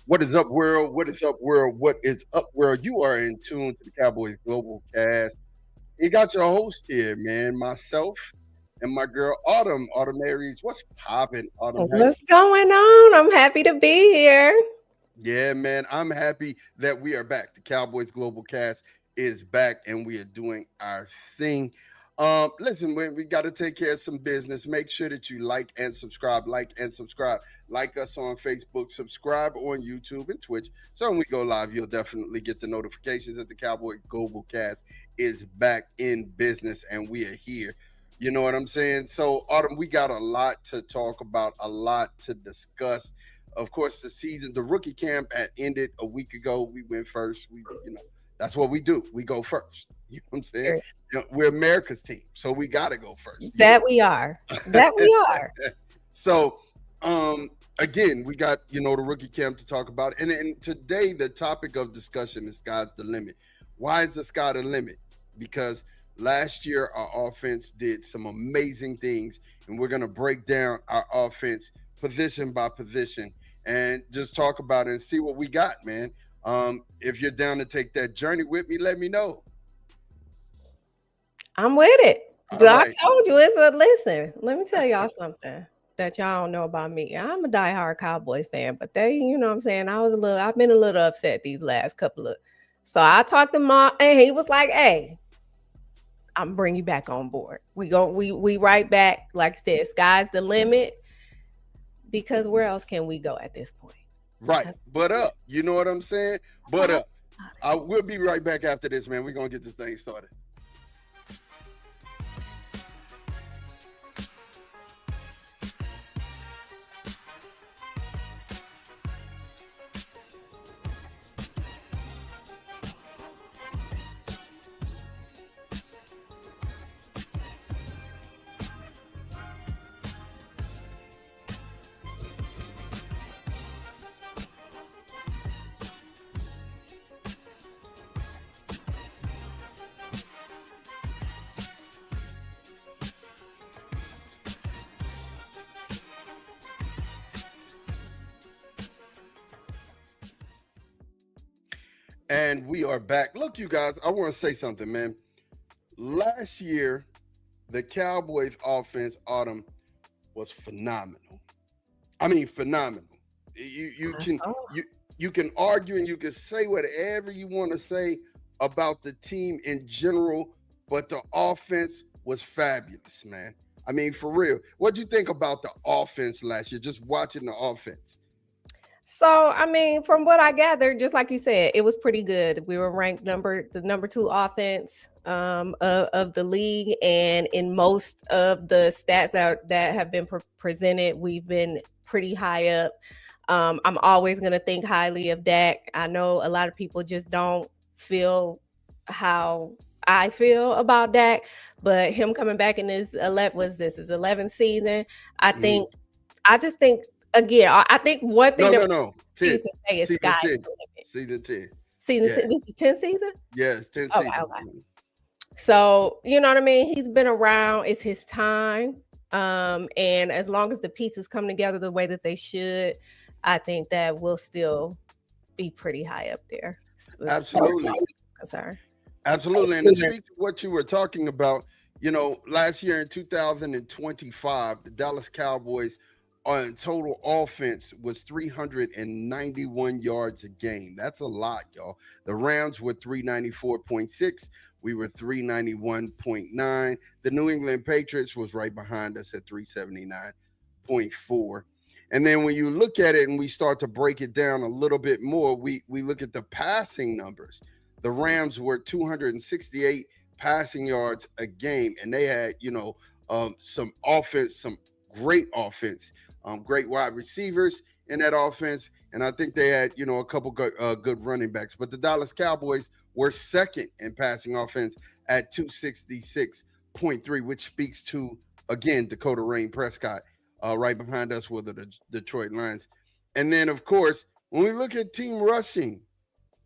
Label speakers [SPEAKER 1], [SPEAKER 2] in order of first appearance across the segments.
[SPEAKER 1] What is up, world? What is up, world? What is up, world? You are in tune to the Cowboys Global Cast. You got your host here, man. Myself and my girl Autumn. Autumn Aries. What's popping, Autumn? How you?
[SPEAKER 2] What's going on? I'm happy to be here.
[SPEAKER 1] Yeah, man. I'm happy that we are back. The Cowboys Global Cast is back and we are doing our thing. Listen, we got to take care of some business. Make sure that you like and subscribe, like and subscribe. Like us on Facebook, subscribe on YouTube and Twitch. So when we go live, you'll definitely get the notifications that the Cowboy Global Cast is back in business and we are here. You know what I'm saying? So, Autumn, we got a lot to talk about, a lot to discuss. Of course, the rookie camp had ended a week ago. We went first. That's what we do. We go first. You know what I'm saying? We're America's team, so we gotta go first.
[SPEAKER 2] That we are. That we are.
[SPEAKER 1] So, again, we got the rookie camp to talk about, and today the topic of discussion is sky's the limit. Why is the sky the limit? Because last year our offense did some amazing things, and we're gonna break down our offense position by position and just talk about it and see what we got, man. If you're down to take that journey with me, let me know.
[SPEAKER 2] I'm with it.
[SPEAKER 1] All
[SPEAKER 2] But I
[SPEAKER 1] right.
[SPEAKER 2] told you it's a listen. Let me tell y'all something that y'all don't know about me. I'm a diehard Cowboys fan, but you know what I'm saying? I've been a little upset these last couple of. So I talked to Mom and he was like, "Hey, I'm bringing you back on board. We right back. Like I said, sky's the limit because where else can we go at this point?"
[SPEAKER 1] Right.
[SPEAKER 2] That's
[SPEAKER 1] But up. You know what I'm saying? But
[SPEAKER 2] all.
[SPEAKER 1] up. I will be right back after this, man. We're gonna get this thing started. And we are back. Look, you guys, I want to say something, man. Last year, the Cowboys offense, Autumn, was phenomenal. I mean, phenomenal. You
[SPEAKER 2] I
[SPEAKER 1] can
[SPEAKER 2] saw.
[SPEAKER 1] you can argue and you can say whatever you want to say about the team in general, but the offense was fabulous, man. I mean, for real. What'd you think about the offense last year? Just watching the offense.
[SPEAKER 2] So, I mean, from what I gathered, just like you said, it was pretty good. We were ranked the number two offense of the league, and in most of the stats that have been presented, we've been pretty high up. I'm always gonna think highly of Dak. I know a lot of people just don't feel how I feel about Dak, but him coming back in his 11th season. I
[SPEAKER 1] Mhm.
[SPEAKER 2] think I just think again, I think one thing
[SPEAKER 1] No,
[SPEAKER 2] that
[SPEAKER 1] no, no.
[SPEAKER 2] you
[SPEAKER 1] 10.
[SPEAKER 2] can say is
[SPEAKER 1] Season
[SPEAKER 2] sky is
[SPEAKER 1] 10.
[SPEAKER 2] the limit.
[SPEAKER 1] Season 10.
[SPEAKER 2] Season
[SPEAKER 1] Yeah.
[SPEAKER 2] 10, this is 10 season?
[SPEAKER 1] Yeah, it's 10
[SPEAKER 2] Okay,
[SPEAKER 1] seasons.
[SPEAKER 2] okay. So, you know what I mean? He's been around, it's his time. And as long as the pieces come together the way that they should, I think that we'll still be pretty high up there as far as
[SPEAKER 1] Absolutely.
[SPEAKER 2] concerned.
[SPEAKER 1] Absolutely. And to speak to what you were talking about, last year in 2025, the Dallas Cowboys on total offense was 391 yards a game. That's a lot, y'all. The Rams were 394.6. We were 391.9. The New England Patriots was right behind us at 379.4. And then when you look at it and we start to break it down a little bit more, we look at the passing numbers. The Rams were 268 passing yards a game, and they had, some offense, some great offense, great wide receivers in that offense, and I think they had, a couple good running backs. But the Dallas Cowboys were second in passing offense at 266.3, which speaks to again Dakota Rain Prescott. Right behind us were the Detroit Lions, and then of course when we look at team rushing,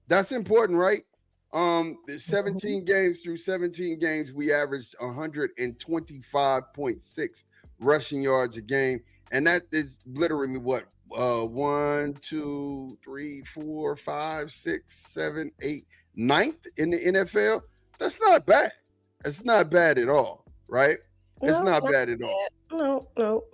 [SPEAKER 1] that's important, right? There's
[SPEAKER 2] Mhm.
[SPEAKER 1] 17 games. Through 17 games, we averaged 125.6 rushing yards a game, and that is literally what one, two, three, four, five, six, seven, eight, ninth in the NFL. That's not bad. It's not bad at all, right? It's
[SPEAKER 2] No,
[SPEAKER 1] not
[SPEAKER 2] not
[SPEAKER 1] bad at all.
[SPEAKER 2] that. No, no.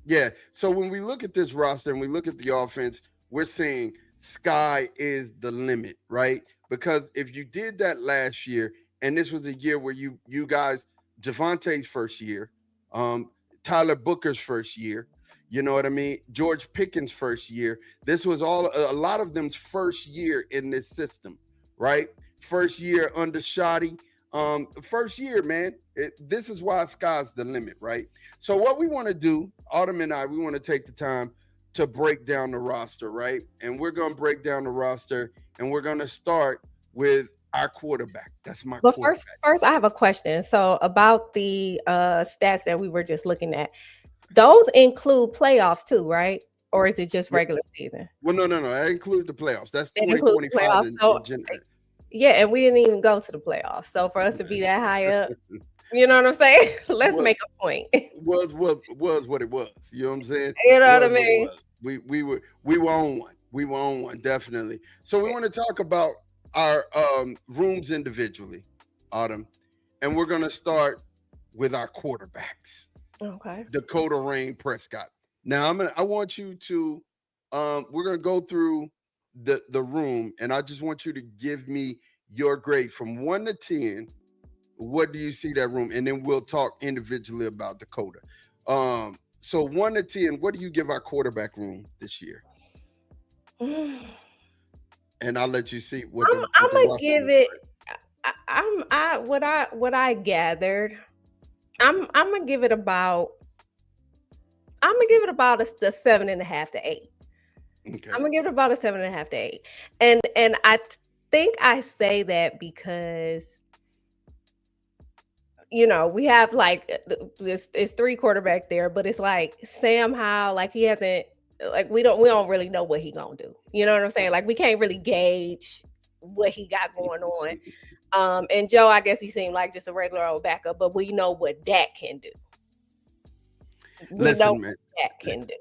[SPEAKER 1] Yeah. So when we look at this roster and we look at the offense, we're saying sky is the limit, right? Because if you did that last year, and this was a year where you guys, Javante's first year, um, Tyler Booker's first year, you know what I mean? George Pickens' first year. This was all a lot of them's first year in this system, right? First year under Shoddy. First year, man. This is why sky's the limit, right? So what we want to do, Autumn and I, we want to take the time to break down the roster, right? And we're going to break down the roster, and we're going to start with our quarterback. That's my
[SPEAKER 2] But first,
[SPEAKER 1] quarterback.
[SPEAKER 2] first, I have a question. So about the stats that we were just looking at, those include playoffs too, right? Or is it just
[SPEAKER 1] Yeah.
[SPEAKER 2] regular season?
[SPEAKER 1] Well, no. That includes the playoffs. That's
[SPEAKER 2] It includes the
[SPEAKER 1] 2025
[SPEAKER 2] playoffs. So yeah, and we didn't even go to the playoffs. So for us to be that high up, you know what I'm saying? Let's
[SPEAKER 1] was
[SPEAKER 2] make a point.
[SPEAKER 1] was what it was. You know what I'm saying?
[SPEAKER 2] You know what I
[SPEAKER 1] Was what it
[SPEAKER 2] mean?
[SPEAKER 1] was. We were on one. We were on one, definitely. So we want to talk about our rooms individually, Autumn, and we're gonna start with our quarterbacks.
[SPEAKER 2] Okay.
[SPEAKER 1] Dakota Rain Prescott. Now I want you to we're gonna go through the room, and I just want you to give me your grade from 1 to 10. What do you see that room? And then we'll talk individually about Dakota. So 1 to 10, what do you give our quarterback room this year? And I'll let you see what
[SPEAKER 2] I'm
[SPEAKER 1] the
[SPEAKER 2] gonna
[SPEAKER 1] roster
[SPEAKER 2] give
[SPEAKER 1] looks
[SPEAKER 2] it.
[SPEAKER 1] like.
[SPEAKER 2] I what I gathered. I'm gonna give it about. I'm gonna give it about the 7.5 to 8.
[SPEAKER 1] Okay.
[SPEAKER 2] I'm gonna give it about a 7.5 to 8, and think I say that because we have like this. It's 3 quarterbacks there, but it's like Sam Howell, like he hasn't, like we don't really know what he gonna do. You know what I'm saying? Like we can't really gauge what he got going on. And Joe, I guess he seemed like just a regular old backup, but we know what Dak can do. We know
[SPEAKER 1] Listen, man.
[SPEAKER 2] what Dak can do.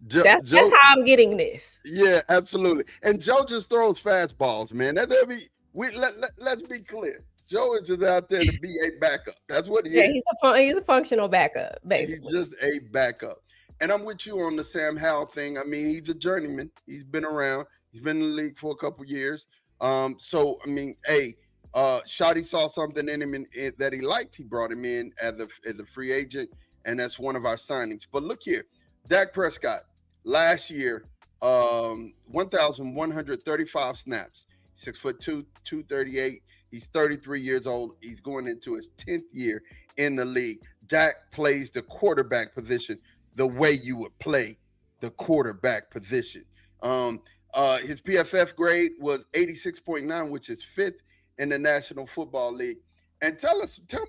[SPEAKER 1] Joe,
[SPEAKER 2] That's how I'm getting this.
[SPEAKER 1] yeah, absolutely. And Joe just throws fastballs, man. Let's be clear. Joe is just out there to be a backup. That's what he
[SPEAKER 2] Yeah,
[SPEAKER 1] is.
[SPEAKER 2] he's a functional backup,
[SPEAKER 1] He's
[SPEAKER 2] basically.
[SPEAKER 1] just a backup. And I'm with you on the Sam Howell thing. I mean, he's a journeyman. He's been around. He's been in the league for a couple years. So I mean, hey, Shotty saw something in him that he liked. He brought him in as a free agent, and that's one of our signings. But look here, Dak Prescott last year, 1,135 snaps, 6'2", 238. He's 33 years old. He's going into his 10th year in the league. Dak plays the quarterback position the way you would play the quarterback position. His PFF grade was 86.9, which is 5th in the National Football League. And tell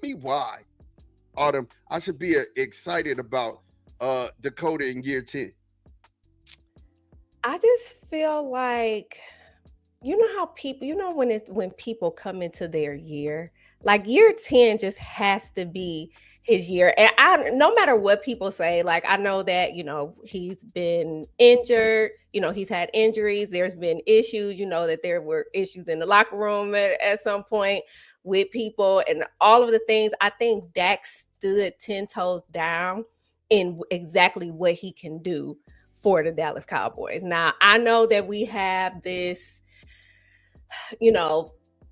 [SPEAKER 1] me why, Autumn, I should be excited about Dakota in year 10.
[SPEAKER 2] I just feel like, how people, when people come into their year, like year 10 just has to be his year. And no matter what people say, like I know that, he's been injured, he's had injuries, there's been issues, that there were issues in the locker room at some point with people and all of the things. I think Dak stood 10 toes down in exactly what he can do for the Dallas Cowboys. Now, I know that we have this,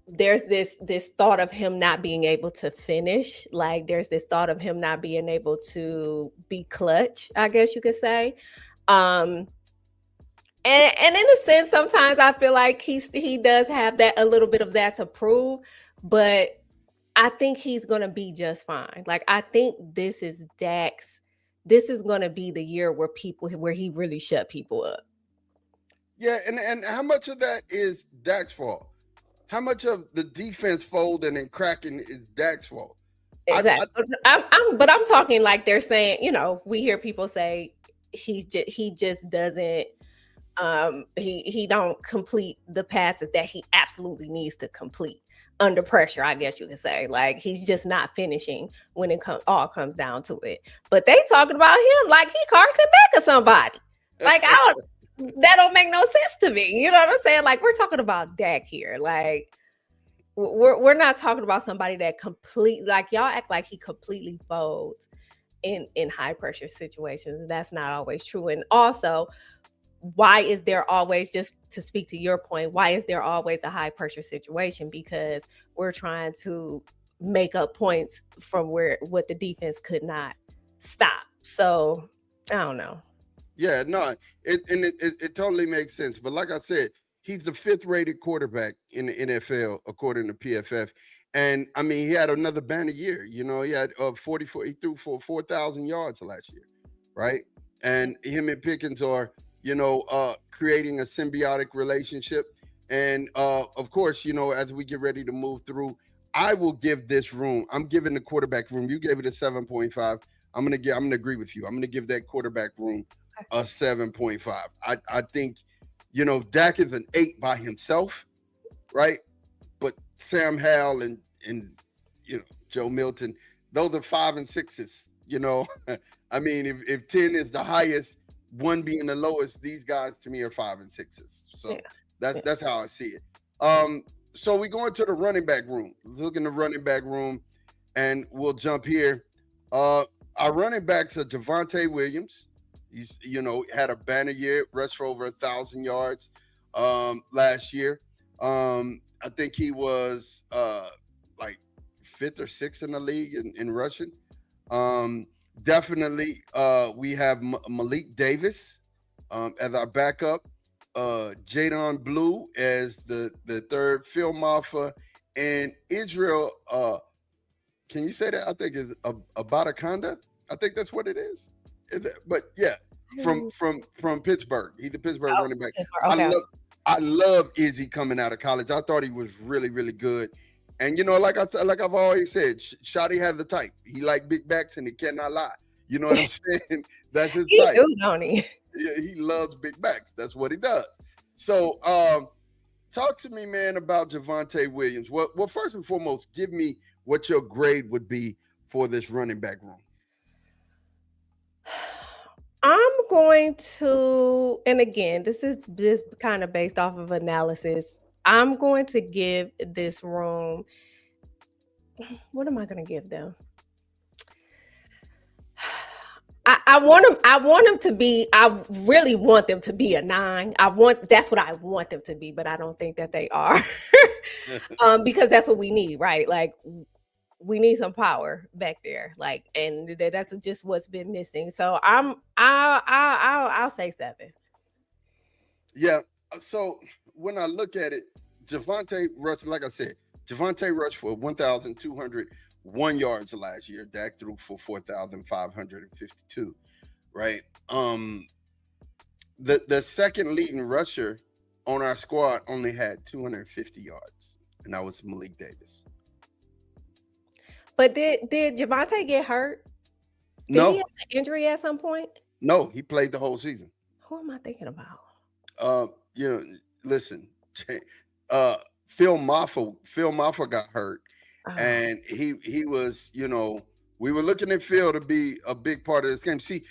[SPEAKER 2] there's this thought of him not being able to finish. Like there's this thought of him not being able to be clutch, I guess you could say. And in a sense, sometimes I feel like he does have that, a little bit of that to prove, but I think he's gonna be just fine. Like I think this is gonna be the year where he really shut people up.
[SPEAKER 1] Yeah, and how much of that is Dak's fault? How much of the defense folding and cracking is Dak's fault?
[SPEAKER 2] Exactly. But I'm talking like they're saying, we hear people say he just doesn't he don't complete the passes that he absolutely needs to complete under pressure, I guess you could say. Like he's just not finishing when it all comes down to it. But they talking about him like he Carson Beck or somebody. Like that don't make no sense to me. You know what I'm saying? Like we're talking about Dak here. Like we're not talking about somebody that like y'all act like he completely folds in high pressure situations. That's not always true. And also, why is there always, just to speak to your point, why is there always a high pressure situation? Because we're trying to make up points from what the defense could not stop. So I don't know.
[SPEAKER 1] Yeah, no, it totally makes sense. But like I said, he's the fifth rated quarterback in the NFL according to PFF. And I mean, he had another banner year. You know, he had 44. He threw for 4,000 yards last year, right? And him and Pickens are, creating a symbiotic relationship. And of course, as we get ready to move through, I will give this room. I'm giving the quarterback room. You gave it a 7.5. I'm gonna agree with you. I'm gonna give that quarterback room a 7.5. I think, Dak is an 8 by himself, right? But Sam Howell and Joe Milton, those are 5 and 6s. I mean, if 10 is the highest, 1 being the lowest, these guys to me are 5 and 6s. So
[SPEAKER 2] Yeah.
[SPEAKER 1] that's how I see it. So we go into the running back room. Look in the running back room, and we'll jump here. Our running backs are Javonte Williams. He's had a banner year, rushed for over 1,000 yards last year. I think he was like 5th or 6th in the league in rushing. Definitely, we have Malik Davis as our backup. Jadon Blue as the third. Phil Maffa and Israel. Can you say that? I think is Abataconda. I think that's what it is. But yeah, from Pittsburgh. He's the Pittsburgh running back.
[SPEAKER 2] Okay.
[SPEAKER 1] I love Izzy coming out of college. I thought he was really, really good. And like I said, like I've always said, Shotty has the type. He like big backs and he cannot lie. You know what I'm saying? That's his type.
[SPEAKER 2] He do, don't he?
[SPEAKER 1] Yeah, he loves big backs. That's what he does. So talk to me, man, about Javonte Williams. Well, first and foremost, give me what your grade would be for this running back room.
[SPEAKER 2] I'm going to, and again, this is just kind of based off of analysis. I'm going to give this room. What am I going to give them? I want them to be. I really want them to be a 9. That's what I want them to be, but I don't think that they are, because that's what we need, right? Like we need some power back there, like, and that's just what's been missing. So I'll say 7.
[SPEAKER 1] Yeah. So when I look at it, Javonte rushed, like I said, Javonte rushed for 1,201 yards last year. Dak threw for 4,552. Right. The second leading rusher on our squad only had 250 yards, and that was Malik Davis.
[SPEAKER 2] But did Javonte get hurt? Did
[SPEAKER 1] No.
[SPEAKER 2] he have an injury at some point?
[SPEAKER 1] No, he played the whole season.
[SPEAKER 2] Who am I thinking about?
[SPEAKER 1] Listen, Phil Maffa got hurt, and he was, we were looking at Phil to be a big part of this game. See,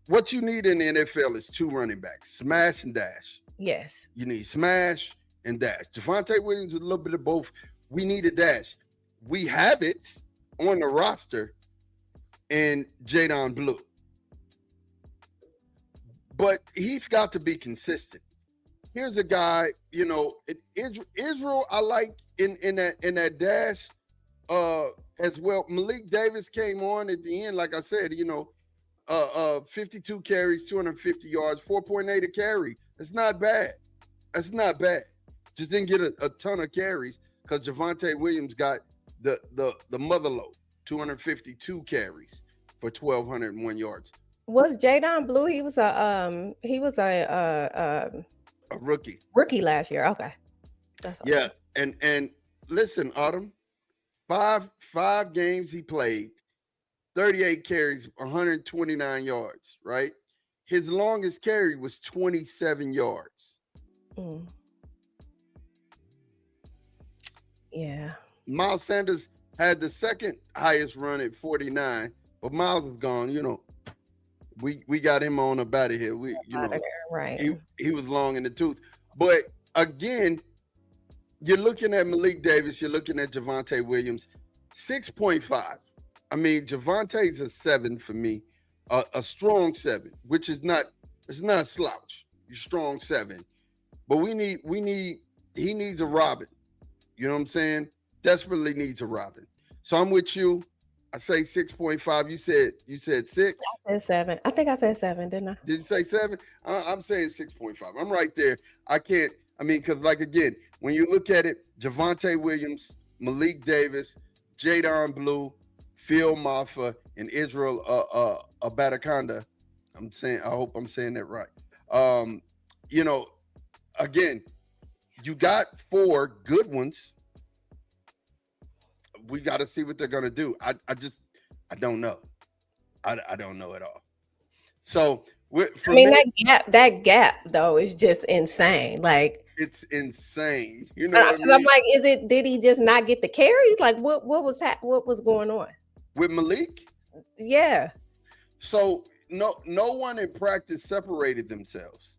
[SPEAKER 1] what you need in the NFL is 2 running backs, smash and dash.
[SPEAKER 2] Yes.
[SPEAKER 1] You need smash and dash. Javonte Williams is a little bit of both. We need a dash. We have it on the roster in Jadon Blue. But he's got to be consistent. Here's a guy, Israel I like in that dash as well. Malik Davis came on at the end, like I said, 52 carries, 250 yards, 4.8 a carry. That's not bad. Just didn't get a ton of carries because Javonte Williams got the mother load, 252 carries for 1,201 yards.
[SPEAKER 2] Was Jadon Blue? He was a
[SPEAKER 1] rookie.
[SPEAKER 2] Rookie last year. Okay.
[SPEAKER 1] That's awesome. Yeah, and listen, Autumn, five games he played, 38 carries, 129 yards, right? His longest carry was 27 yards.
[SPEAKER 2] Yeah.
[SPEAKER 1] Miles Sanders had the second highest run at 49, but Miles was gone, We got him on up out of here.
[SPEAKER 2] Out of there, right?
[SPEAKER 1] He was long in the tooth. But again, you're looking at Malik Davis, you're looking at Javonte Williams, 6.5. I mean, Javonte's a 7 for me, a strong 7, which is not it's not a slouch. You're strong 7, but he needs a Robin. You know what I'm saying? Desperately needs a Robin. So I'm with you. I say 6.5. You said 6.
[SPEAKER 2] I said 7. I think I said 7, didn't I?
[SPEAKER 1] Did you say 7? I'm saying 6.5. I'm right there. I can't. I mean, because like again, when you look at it, Javonte Williams, Malik Davis, Jadon Blue, Phil Maffa, and Israel Abataconda. I hope I'm saying that right. You know, again, you got 4 good ones. We got to see what they're gonna do. I don't know. I don't know at all. So for me,
[SPEAKER 2] that gap though is just insane. Like
[SPEAKER 1] it's insane. You know what I mean?
[SPEAKER 2] I'm like, did he just not get the carries? Like what was going on
[SPEAKER 1] with Malik?
[SPEAKER 2] Yeah.
[SPEAKER 1] So no one in practice separated themselves.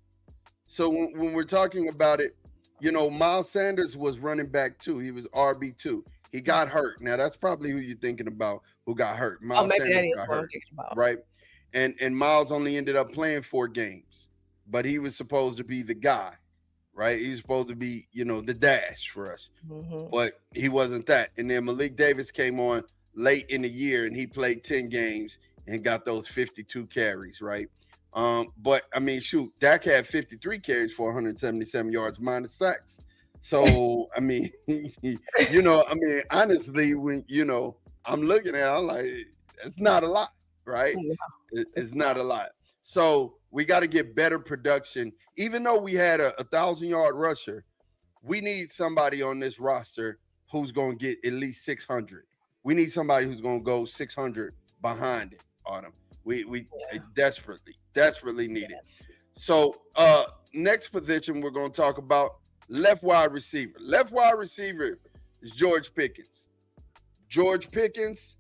[SPEAKER 1] So when we're talking about it, you know, Miles Sanders was running back 2. He was RB2. He got hurt. Now that's probably who you're thinking about who got hurt. Miles Sanders got hurt, right? And Miles only ended up playing 4 games, but he was supposed to be the guy, right? He was supposed to be, you know, the dash for us, but he wasn't that. And then Malik Davis came on late in the year, and he played 10 games and got those 52 carries, right? But I mean, shoot, Dak had 53 carries for 177 yards minus sacks. So I mean, you know, I mean, honestly, when you know, I'm looking at it, I'm like, it's not a lot, right? It's not a lot. So we got to get better production. Even though we had a 1,000-yard rusher, we need somebody on this roster who's going to get at least 600. We need somebody who's going to go 600 behind it on them. We desperately need it. So next position we're going to talk about, left wide receiver. Left wide receiver is George Pickens. George Pickens,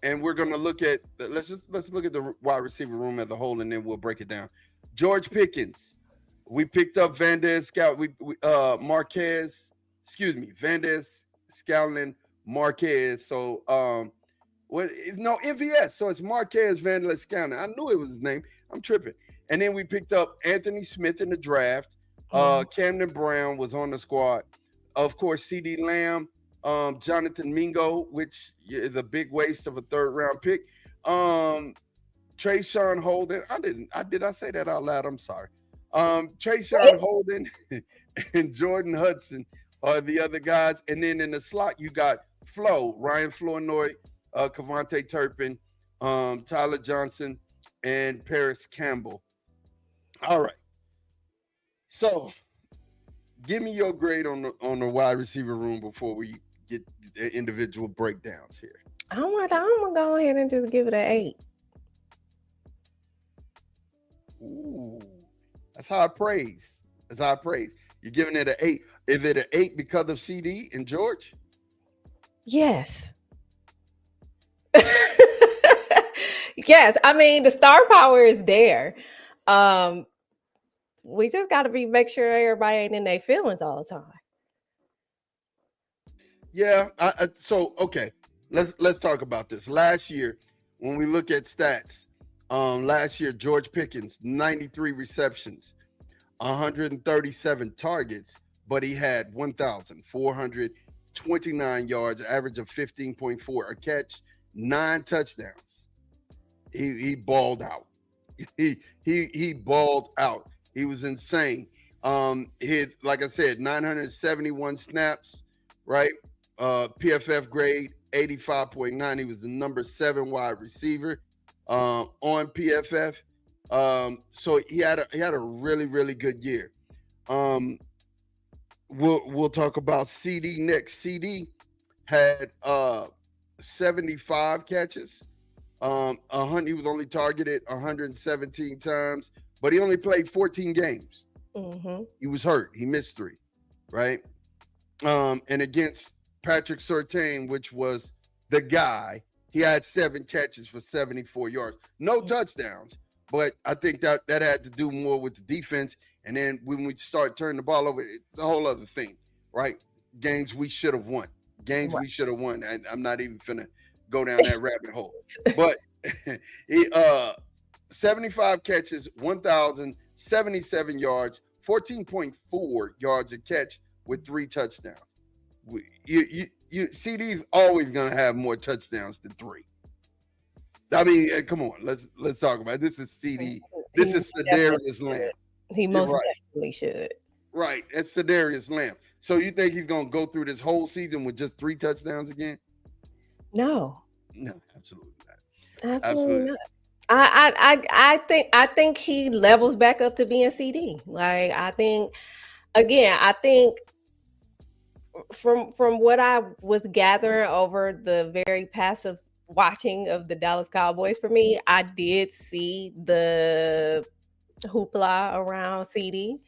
[SPEAKER 1] and we're going to look at let's look at the wide receiver room as a whole, and then we'll break it down. George Pickens, we picked up Valdez Scallon Marquez. So MVS. So it's Marquez Valdez Scallon. I knew it was his name. I'm tripping. And then we picked up Anthony Smith in the draft. Camden Brown was on the squad. Of course, CD Lamb, Jonathan Mingo, which is a big waste of a 3rd-round pick. Trayshawn Holden. Did I say that out loud? I'm sorry. Trayshawn Holden and Jordan Hudson are the other guys. And then in the slot, you got Ryan Flournoy, Kavontae Turpin, Tyler Johnson, and Paris Campbell. All right. So, give me your grade on the wide receiver room before we get the individual breakdowns here.
[SPEAKER 2] I'm gonna go ahead and just give it an 8.
[SPEAKER 1] Ooh, that's high praise. You're giving it an 8. Is it an 8 because of CD and George?
[SPEAKER 2] Yes. Yes. I mean, the star power is there. We just got to make sure everybody ain't in their feelings all the time.
[SPEAKER 1] Yeah. So okay, let's talk about this. Last year, when we look at stats, last year George Pickens 93 receptions, 137 targets, but he had 1,429 yards, average of 15.4 a catch, 9 touchdowns. He balled out. He balled out. He was insane. He had, like I said, 971 snaps, right? PFF grade 85.9. He was the number 7 wide receiver on PFF. So he had a really, really good year. We'll talk about CD next. CD had 75 catches. He was only targeted 117 times, but he only played 14 games. He was hurt. He missed 3, right? And against Patrick Surtain, which was the guy, he had 7 catches for 74 yards. No touchdowns, but I think that had to do more with the defense. And then when we start turning the ball over, it's a whole other thing, right? Games we should have won. Games we should have won. And I'm not even finna go down that rabbit hole. But he 75 catches, 1,077 yards, 14.4 yards a catch with 3 touchdowns. CD's always gonna have more touchdowns than 3. I mean, come on, let's talk about it. This is CD. This is Sedarius Lamb.
[SPEAKER 2] He most definitely should.
[SPEAKER 1] Right, that's Sedarius Lamb. So you think he's gonna go through this whole season with just 3 touchdowns again?
[SPEAKER 2] No,
[SPEAKER 1] absolutely not.
[SPEAKER 2] Absolutely not. I think he levels back up to being CD. Like I think from what I was gathering over the very passive watching of the Dallas Cowboys, for me, I did see the hoopla around CD.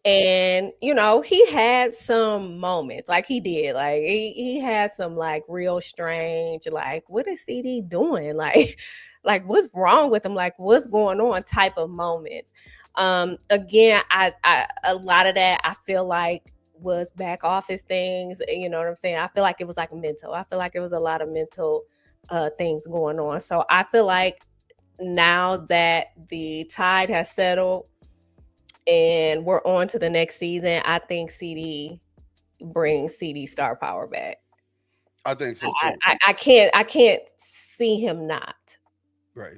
[SPEAKER 2] And he had some moments, like he did, like he had some like real strange, like what is CD doing, like what's wrong with him, like what's going on type of moments. Again, I a lot of that I feel like was back office things, you know what I'm saying? I feel like it was like mental. I feel like it was a lot of mental things going on. So I feel like now that the tide has settled and we're on to the next season, I think CD brings CD star power back.
[SPEAKER 1] I think so too.
[SPEAKER 2] I can't see him not.
[SPEAKER 1] Right.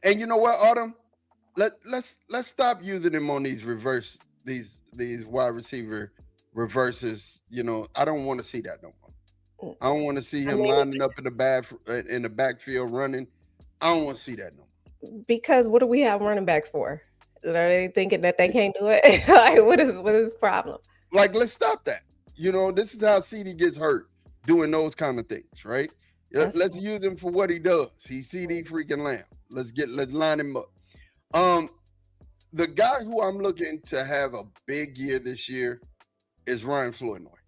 [SPEAKER 1] And you know what, Autumn? Let's stop using him on these wide receiver reverses. I don't want to see that no more. I don't want to see him lining up in the backfield running. I don't want to see that no more.
[SPEAKER 2] Because what do we have running backs for? Are they thinking that they can't do it? Like, what is his problem?
[SPEAKER 1] Like, let's stop that. This is how CD gets hurt, doing those kind of things, right? Let's use him for what he does. He's CD freaking Lamb. Let's line him up. The guy who I'm looking to have a big year this year is Ryan Flournoy.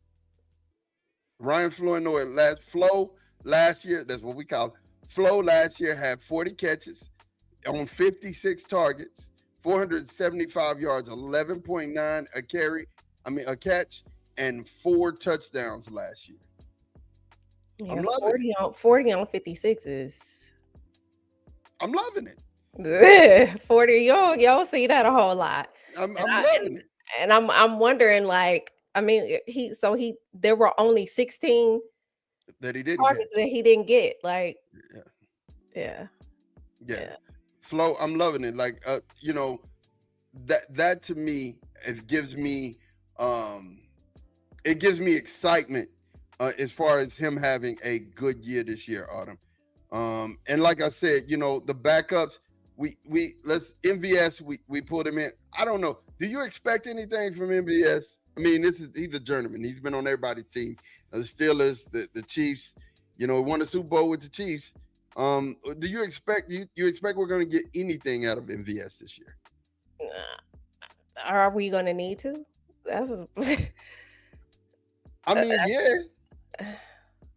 [SPEAKER 1] Ryan Flournoy last year, that's what we call it. Flo last year had 40 catches on 56 targets. 475 yards, 11.9 a catch, and 4 touchdowns last year.
[SPEAKER 2] Yeah, I'm loving 40 on 56 is.
[SPEAKER 1] I'm loving it.
[SPEAKER 2] 40, you don't see that a whole lot.
[SPEAKER 1] I'm loving it.
[SPEAKER 2] And I'm wondering, like, I mean, there were only 16
[SPEAKER 1] that he didn't
[SPEAKER 2] targets that he didn't get. Like,
[SPEAKER 1] yeah. Flo, I'm loving it. Like, that to me, it gives me excitement as far as him having a good year this year, Autumn. And like I said, the backups, let's MVS, we put him in. I don't know. Do you expect anything from MVS? I mean, he's a journeyman. He's been on everybody's team. The Steelers, the Chiefs, he won the Super Bowl with the Chiefs. Do you expect we're going to get anything out of MVS this year?
[SPEAKER 2] Are we going to need to?
[SPEAKER 1] I mean,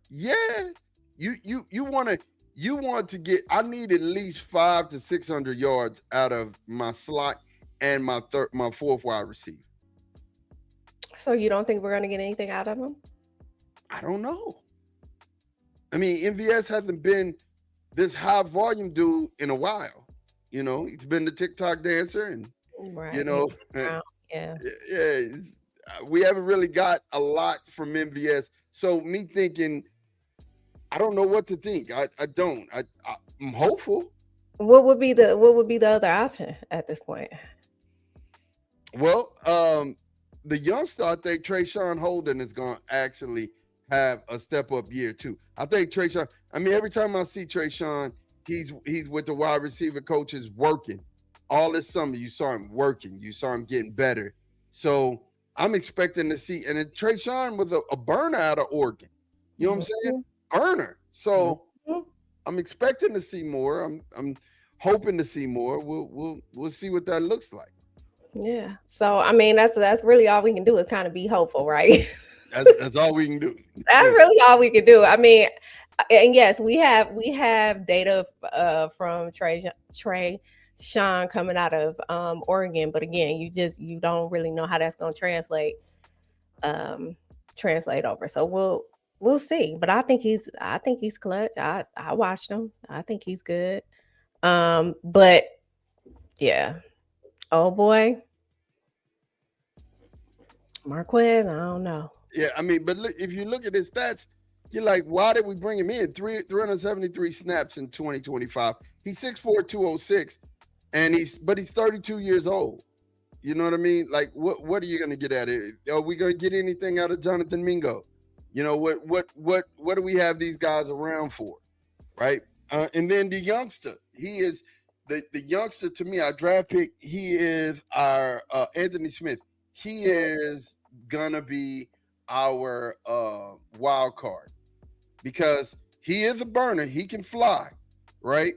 [SPEAKER 1] yeah. You want to get. I need at least 500 to 600 yards out of my slot and my fourth wide receiver.
[SPEAKER 2] So you don't think we're going to get anything out of him?
[SPEAKER 1] I don't know. I mean, MVS hasn't been this high volume dude in a while. He's been the TikTok dancer, and we haven't really got a lot from MVS. So me thinking, I don't know what to think. I'm hopeful.
[SPEAKER 2] What would be the other option at this point?
[SPEAKER 1] Well, the youngster, I think Trayshawn Holden is going to actually have a step up year too. I think Trayshawn. I mean, every time I see Trayshawn, he's with the wide receiver coaches working. All this summer, you saw him working. You saw him getting better. So I'm expecting to see. And then Trayshawn was a burner out of Oregon. You know what I'm saying? Burner. So I'm expecting to see more. I'm hoping to see more. We'll see what that looks like.
[SPEAKER 2] Yeah. So I mean, that's really all we can do is kind of be hopeful, right?
[SPEAKER 1] That's all we can do.
[SPEAKER 2] That's really all we can do. I mean, And yes, we have data from Trey Sean coming out of Oregon, but again, you don't really know how that's going to um translate over. So we'll see. But I think he's clutch. I watched him. I think he's good. But yeah. Oh boy, Marquez, I don't know.
[SPEAKER 1] Yeah, I mean, but look, if you look at his stats, you're like, why did we bring him in? 373 snaps in 2025. He's 6'4", 206, and he's 32 years old. You know what I mean? Like, what are you gonna get at it? Are we gonna get anything out of Jonathan Mingo? You know what do we have these guys around for, right? And then the youngster, he is the youngster to me, our draft pick. He is our Anthony Smith. He is gonna be our wild card because he is a burner. He can fly, right?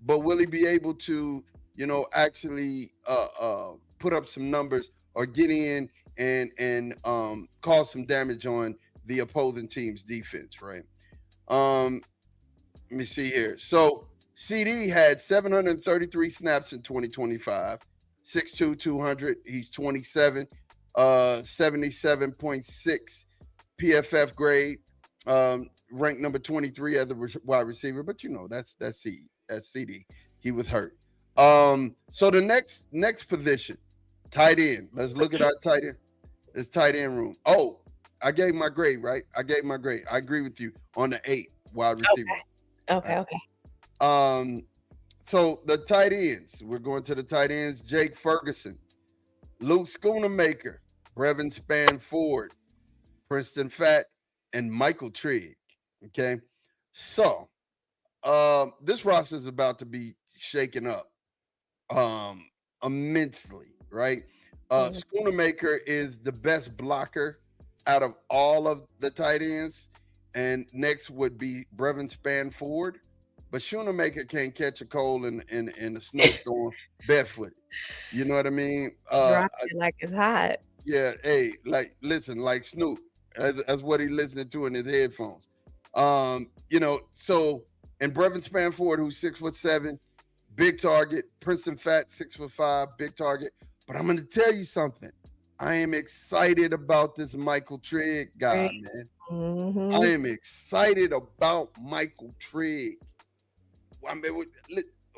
[SPEAKER 1] But will he be able to, actually put up some numbers or get in and cause some damage on the opposing team's defense, right? Um, Let me see here. So CD had 733 snaps in 2025, 6'2", 200. He's 27, 77.6 PFF grade, ranked number 23 as a wide receiver. But that's CD. That's CD. He was hurt. So the next position, tight end. Let's look at our tight end. It's tight end room. Oh, I gave my grade, right? I gave my grade. I agree with you on the 8 wide receiver.
[SPEAKER 2] Okay. Okay.
[SPEAKER 1] Um, so the tight ends, we're going to the tight ends. Jake Ferguson, Luke Schoonamaker, Brevin Spanford, Princeton Fat, and Michael Trigg. Okay. So this roster is about to be shaken up um immensely, right?
[SPEAKER 2] Mhm.
[SPEAKER 1] Schoonamaker is the best blocker out of all of the tight ends, and next would be Brevin Spanford. But Schoonamaker can't catch a cold in a snowstorm barefoot. You know what I mean?
[SPEAKER 2] Drop it like it's hot.
[SPEAKER 1] Yeah, hey, like listen, like Snoop. That's what he's listening to in his headphones. So and Brevin Spanford, who's 6'7", big target. Princeton Fat, 6'5", big target. But I'm gonna tell you something. I am excited about this Michael Trigg guy, man. I
[SPEAKER 2] Mm-hmm.
[SPEAKER 1] am excited about Michael Trigg. I mean,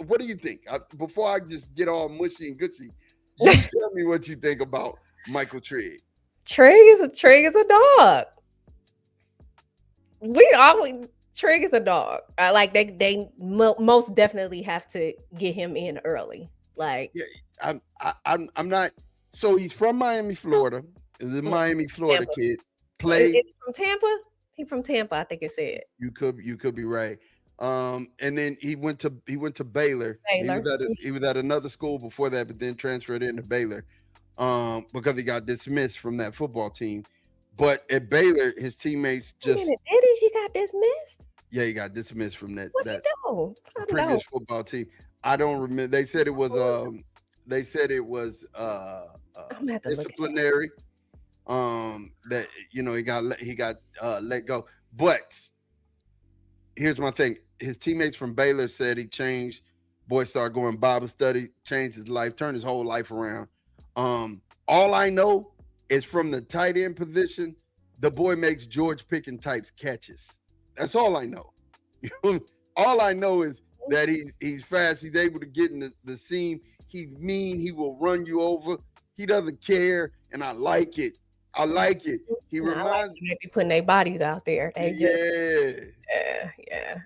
[SPEAKER 1] what do you think? Before I just get all mushy and gushy, you tell me what you think about Michael Trigg.
[SPEAKER 2] Trig is a dog. We always Trig is a dog. Like they most definitely have to get him in early. Like
[SPEAKER 1] Yeah, I'm not. So he's from Miami, Florida. Is a
[SPEAKER 2] mm,
[SPEAKER 1] Miami, Florida
[SPEAKER 2] Tampa.
[SPEAKER 1] kid.
[SPEAKER 2] Is
[SPEAKER 1] Played.
[SPEAKER 2] he from Tampa? He from Tampa, I think it said.
[SPEAKER 1] You could be right. And then he went to Baylor.
[SPEAKER 2] Taylor.
[SPEAKER 1] He was at another school before that, but then transferred into Baylor. Because he got dismissed from that football team. But at Baylor, his teammates
[SPEAKER 2] Wait a
[SPEAKER 1] just
[SPEAKER 2] minute, did he? He got dismissed?
[SPEAKER 1] yeah, he got dismissed from that
[SPEAKER 2] What he
[SPEAKER 1] that
[SPEAKER 2] do? I don't know.
[SPEAKER 1] previous football team. I don't remember. They said it was
[SPEAKER 2] I'm gonna have to look at that.
[SPEAKER 1] disciplinary. That he got let go. But here's my thing. His teammates from Baylor said he changed. Boy started going Bible study, changed his life, turned his whole life around. All I know is from the tight end position, the boy makes George Pickens type catches. That's all I know. All I know is that he's fast. He's able to get in the seam. He's mean. He will run you over. He doesn't care, and I like it. I like it. He
[SPEAKER 2] No, I like
[SPEAKER 1] reminds.
[SPEAKER 2] when they be putting their bodies out there. They just
[SPEAKER 1] Yeah,
[SPEAKER 2] yeah.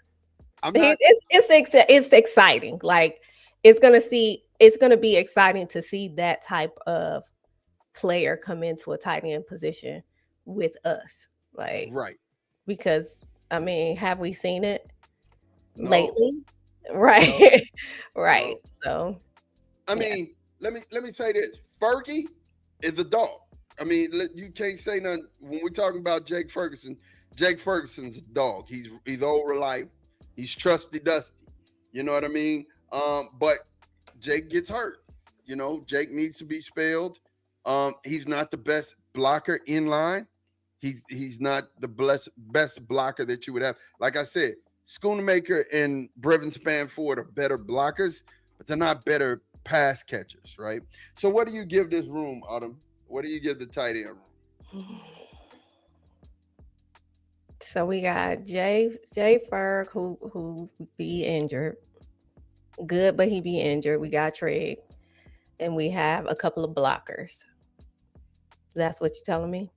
[SPEAKER 1] I'm
[SPEAKER 2] He,
[SPEAKER 1] not.
[SPEAKER 2] it's exciting. Like it's gonna be exciting to see that type of player come into a tight end position with us. Like
[SPEAKER 1] Right.
[SPEAKER 2] because I mean, have we seen it
[SPEAKER 1] No,
[SPEAKER 2] lately?
[SPEAKER 1] no,
[SPEAKER 2] Right. Right.
[SPEAKER 1] no.
[SPEAKER 2] So
[SPEAKER 1] I
[SPEAKER 2] yeah.
[SPEAKER 1] mean, let me say this. Fergie is a dog. I mean, you can't say nothing when we're talking about Jake Ferguson. Jake Ferguson's a dog. He's old reliable. He's trusty dusty. You know what I mean? But Jake gets hurt. Jake needs to be spelled. He's not the best blocker in line. He's not the best blocker that you would have. Like I said, Schoonmaker and Brevin Spanford are better blockers, but they're not better pass catchers, right? So what do you give this room, Autumn? What do you give the tight end room?
[SPEAKER 2] So we got Jay Ferg who be injured. Good, but he be injured. We got Trigg, and we have a couple of blockers. That's what you're telling me?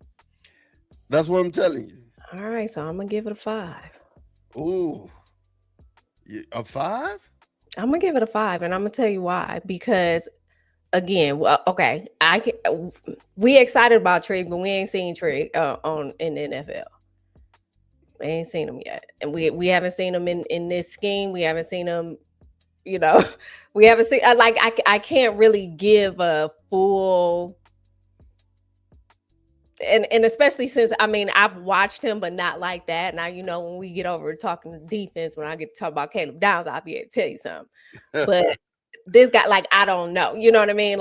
[SPEAKER 1] That's what I'm telling you.
[SPEAKER 2] All right, so I'm gonna give it a 5.
[SPEAKER 1] Ooh, a 5?
[SPEAKER 2] I'm gonna give it a 5, and I'm gonna tell you why. Because again, okay, we excited about Trigg, but we ain't seen Trigg on in the NFL. We ain't seen him yet, and we haven't seen him in this scheme. We haven't seen him. We haven't seen I can't really give a full. And especially since I've watched him, but not like that. Now when we get over talking to defense, when I get to talk about Caleb Downs, I'll be able to tell you something. But this guy, I don't know. You know what I mean?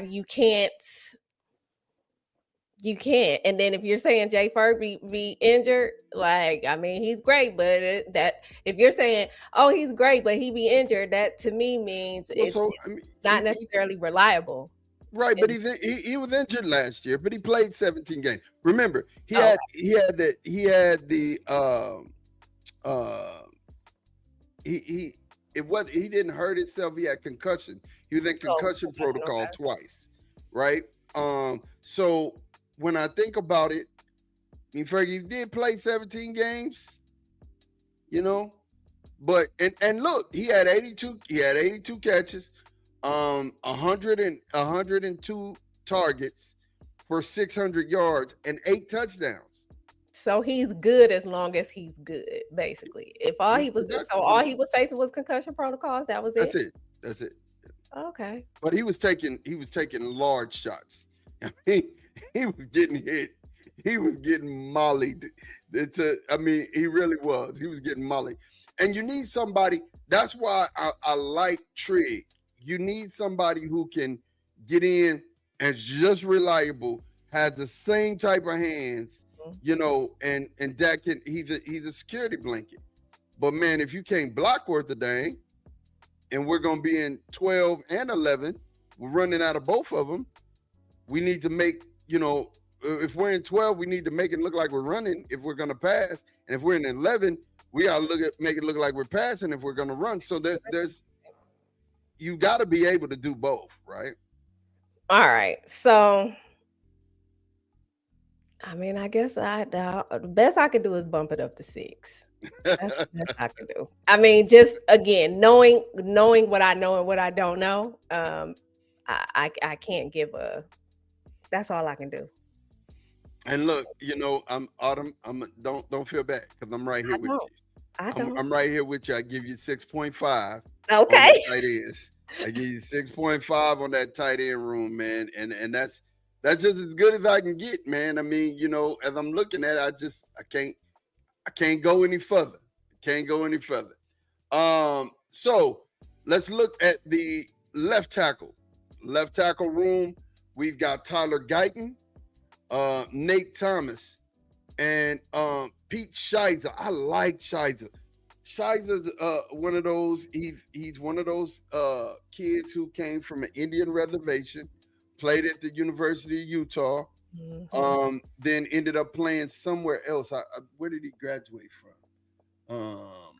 [SPEAKER 2] You can't. And then if you're saying Jay Ferg be injured, he's great, but that if you're saying, oh, he's great, but he be injured, that to me means it's not necessarily reliable.
[SPEAKER 1] Right, but he was injured last year, but he played 17 games. Remember, he didn't hurt himself. He had concussion. He was in concussion protocol twice, right? So when I think about it, Fergie did play 17 games, but and look, he had 82 catches. 102 targets for 600 yards and 8 touchdowns.
[SPEAKER 2] So he's good as long as he's good, basically. If all he was facing was concussion protocols, that was it.
[SPEAKER 1] That's it.
[SPEAKER 2] Okay.
[SPEAKER 1] But he was taking large shots. He was getting hit. He was getting mollied. He really was. He was getting mollied. And you need somebody. That's why I like Trigg. You need somebody who can get in and just reliable, has the same type of hands, and that he's a security blanket. But man, if you can't block worth a dang, and we're gonna be in 12 and 11, we're running out of both of them. We need to make, if we're in 12, we need to make it look like we're running if we're gonna pass, and if we're in 11, we gotta make it look like we're passing if we're gonna run. So there's you got to be able to do both, right?
[SPEAKER 2] All right. So, I guess the best I could do is bump it up to 6. That's the best I could do. Just again, knowing what I know and what I don't know, I can't give that's all I can do.
[SPEAKER 1] And look, I'm Autumn. Don't feel bad because I'm right here with you. I'm right here with you. I give you 6.5.
[SPEAKER 2] Okay.
[SPEAKER 1] Tight ends. I give you 6.5 on that tight end room, man, and that's just as good as I can get, man. As I'm looking at it, I can't go any further. So let's look at the left tackle room. We've got Tyler Guyton, Nate Thomas, and Pete Scheiser. I like Scheiser. Scheiser's one of those. He's one of those kids who came from an Indian reservation, played at the University of Utah, then ended up playing somewhere else. Where did he graduate from?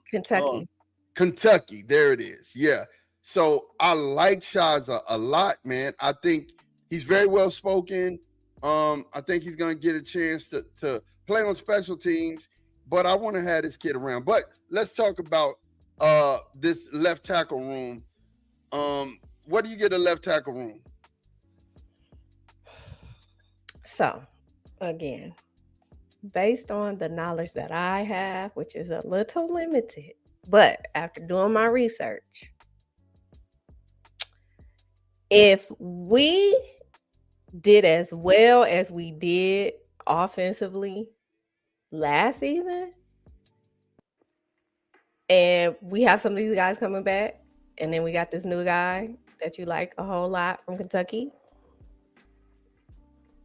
[SPEAKER 2] Kentucky.
[SPEAKER 1] Kentucky. There it is. Yeah. So I like Scheiser a lot, man. I think he's very well spoken. I think he's going to get a chance to play on special teams. But I want to have this kid around. But let's talk about this left tackle room. What do you get a left tackle room?
[SPEAKER 2] So, again, based on the knowledge that I have, which is a little limited, but after doing my research, if we did as well as we did offensively last season, and we have some of these guys coming back, and then we got this new guy that you like a whole lot from Kentucky,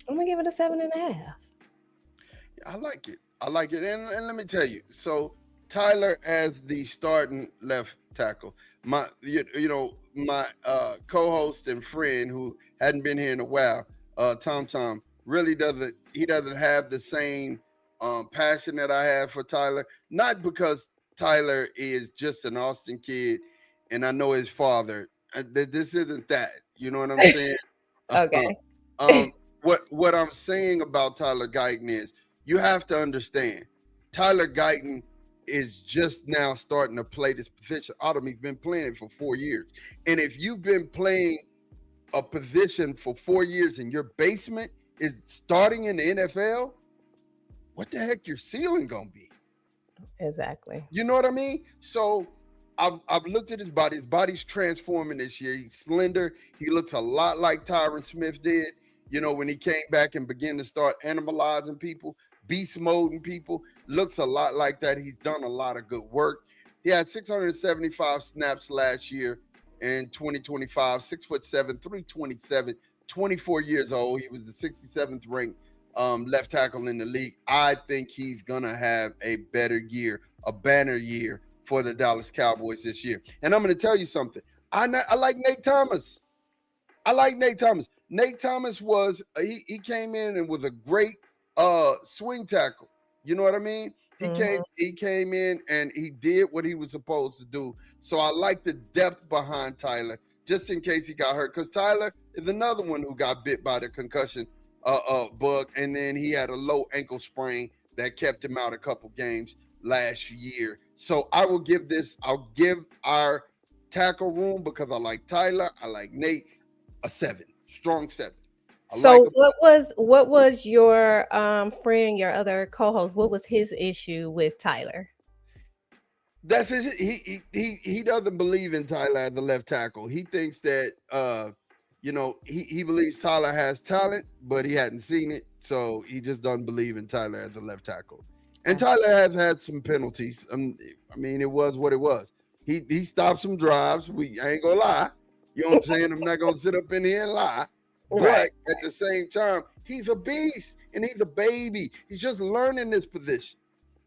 [SPEAKER 2] I'm gonna give it a 7.5.
[SPEAKER 1] I like it. I like it. And let me tell you. So Tyler as the starting left tackle. My co-host and friend who hadn't been here in a while, Tom really doesn't have the same passion that I have for Tyler. Not because Tyler is just an Austin kid and I know his father. This isn't that. You know what I'm saying?
[SPEAKER 2] Okay.
[SPEAKER 1] um, what I'm saying about Tyler Guyton is you have to understand Tyler Guyton is just now starting to play this position. Autumn, he's been playing it for 4 years. And if you've been playing a position for 4 years and your basement is starting in the NFL, what the heck your ceiling gonna be?
[SPEAKER 2] Exactly.
[SPEAKER 1] You know what I mean? So I've looked at his body. His body's transforming this year. He's slender. He looks a lot like Tyron Smith did. You know, when he came back and began to start animalizing people, beast moding people, looks a lot like that. He's done a lot of good work. He had 675 snaps last year in 2025, 6'7", 327, 24 years old. He was the 67th ranked left tackle in the league. I think he's gonna have a better year, a banner year for the Dallas Cowboys this year. And I'm gonna tell you something. I like Nate Thomas. I like Nate Thomas. Nate Thomas was he came in and was a great swing tackle. You know what I mean?
[SPEAKER 2] Mhm.
[SPEAKER 1] He came in and he did what he was supposed to do. So I like the depth behind Tyler, just in case he got hurt. Because Tyler is another one who got bit by the concussion bug, and then he had a low ankle sprain that kept him out a couple games last year. So I'll give our tackle room, because I like Tyler, I like Nate, a 7, strong 7. I like
[SPEAKER 2] So
[SPEAKER 1] him.
[SPEAKER 2] what was your friend, your other co-host, what was his issue with Tyler?
[SPEAKER 1] That's his. He doesn't believe in Tyler at the left tackle. He thinks that he believes Tyler has talent, but he hadn't seen it, so he just doesn't believe in Tyler as the left tackle. And
[SPEAKER 2] Okay.
[SPEAKER 1] Tyler has had some penalties. I mean, it was what it was. He stopped some drives. I ain't gonna lie. You know what I'm saying? I'm not gonna sit up in here and lie.
[SPEAKER 2] Right.
[SPEAKER 1] But at the same time, he's a beast and he's a baby. He's just learning this position.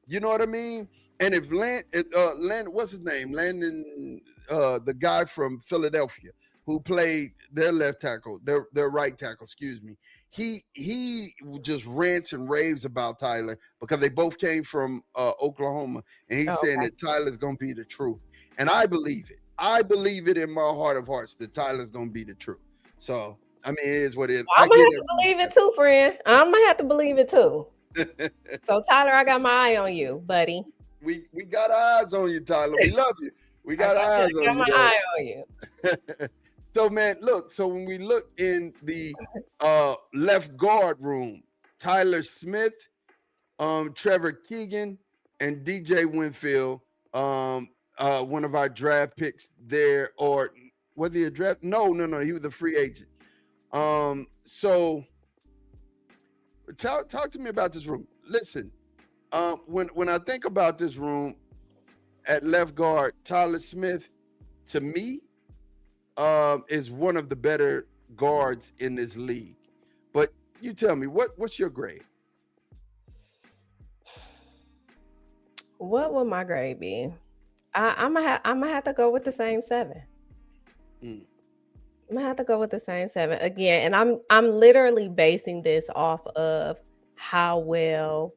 [SPEAKER 1] You know what I mean? And if what's his name? Landon, the guy from Philadelphia who played their left tackle, their right tackle, excuse me. He just rants and raves about Tyler because they both came from Oklahoma, and he's
[SPEAKER 2] Oh,
[SPEAKER 1] saying
[SPEAKER 2] okay.
[SPEAKER 1] that Tyler's gonna be the truth, and I believe it. I believe it in my heart of hearts that Tyler's gonna be the truth. So I mean, it is what it is. I
[SPEAKER 2] I'm gonna
[SPEAKER 1] get
[SPEAKER 2] have to believe it too, friend. I'm gonna have to believe it too.
[SPEAKER 1] it.
[SPEAKER 2] So Tyler, I got my eye on you, buddy.
[SPEAKER 1] We got eyes on you, Tyler. We love you. We got eyes
[SPEAKER 2] I
[SPEAKER 1] on
[SPEAKER 2] got
[SPEAKER 1] you,
[SPEAKER 2] my
[SPEAKER 1] though.
[SPEAKER 2] eye on you.
[SPEAKER 1] So, man, look. So when we look in the left guard room, Tyler Smith, Trevor Keegan, and DJ Winfield, one of our draft picks there, or was he a draft? No. He was a free agent. So talk to me about this room. Listen, when I think about this room at left guard, Tyler Smith, to me, is one of the better guards in this league. But you tell me, what's your grade?
[SPEAKER 2] What would my grade be? I'm gonna have to go with the same 7.
[SPEAKER 1] Mm,
[SPEAKER 2] I'm gonna have to go with the same 7 again, and I'm literally basing this off of how well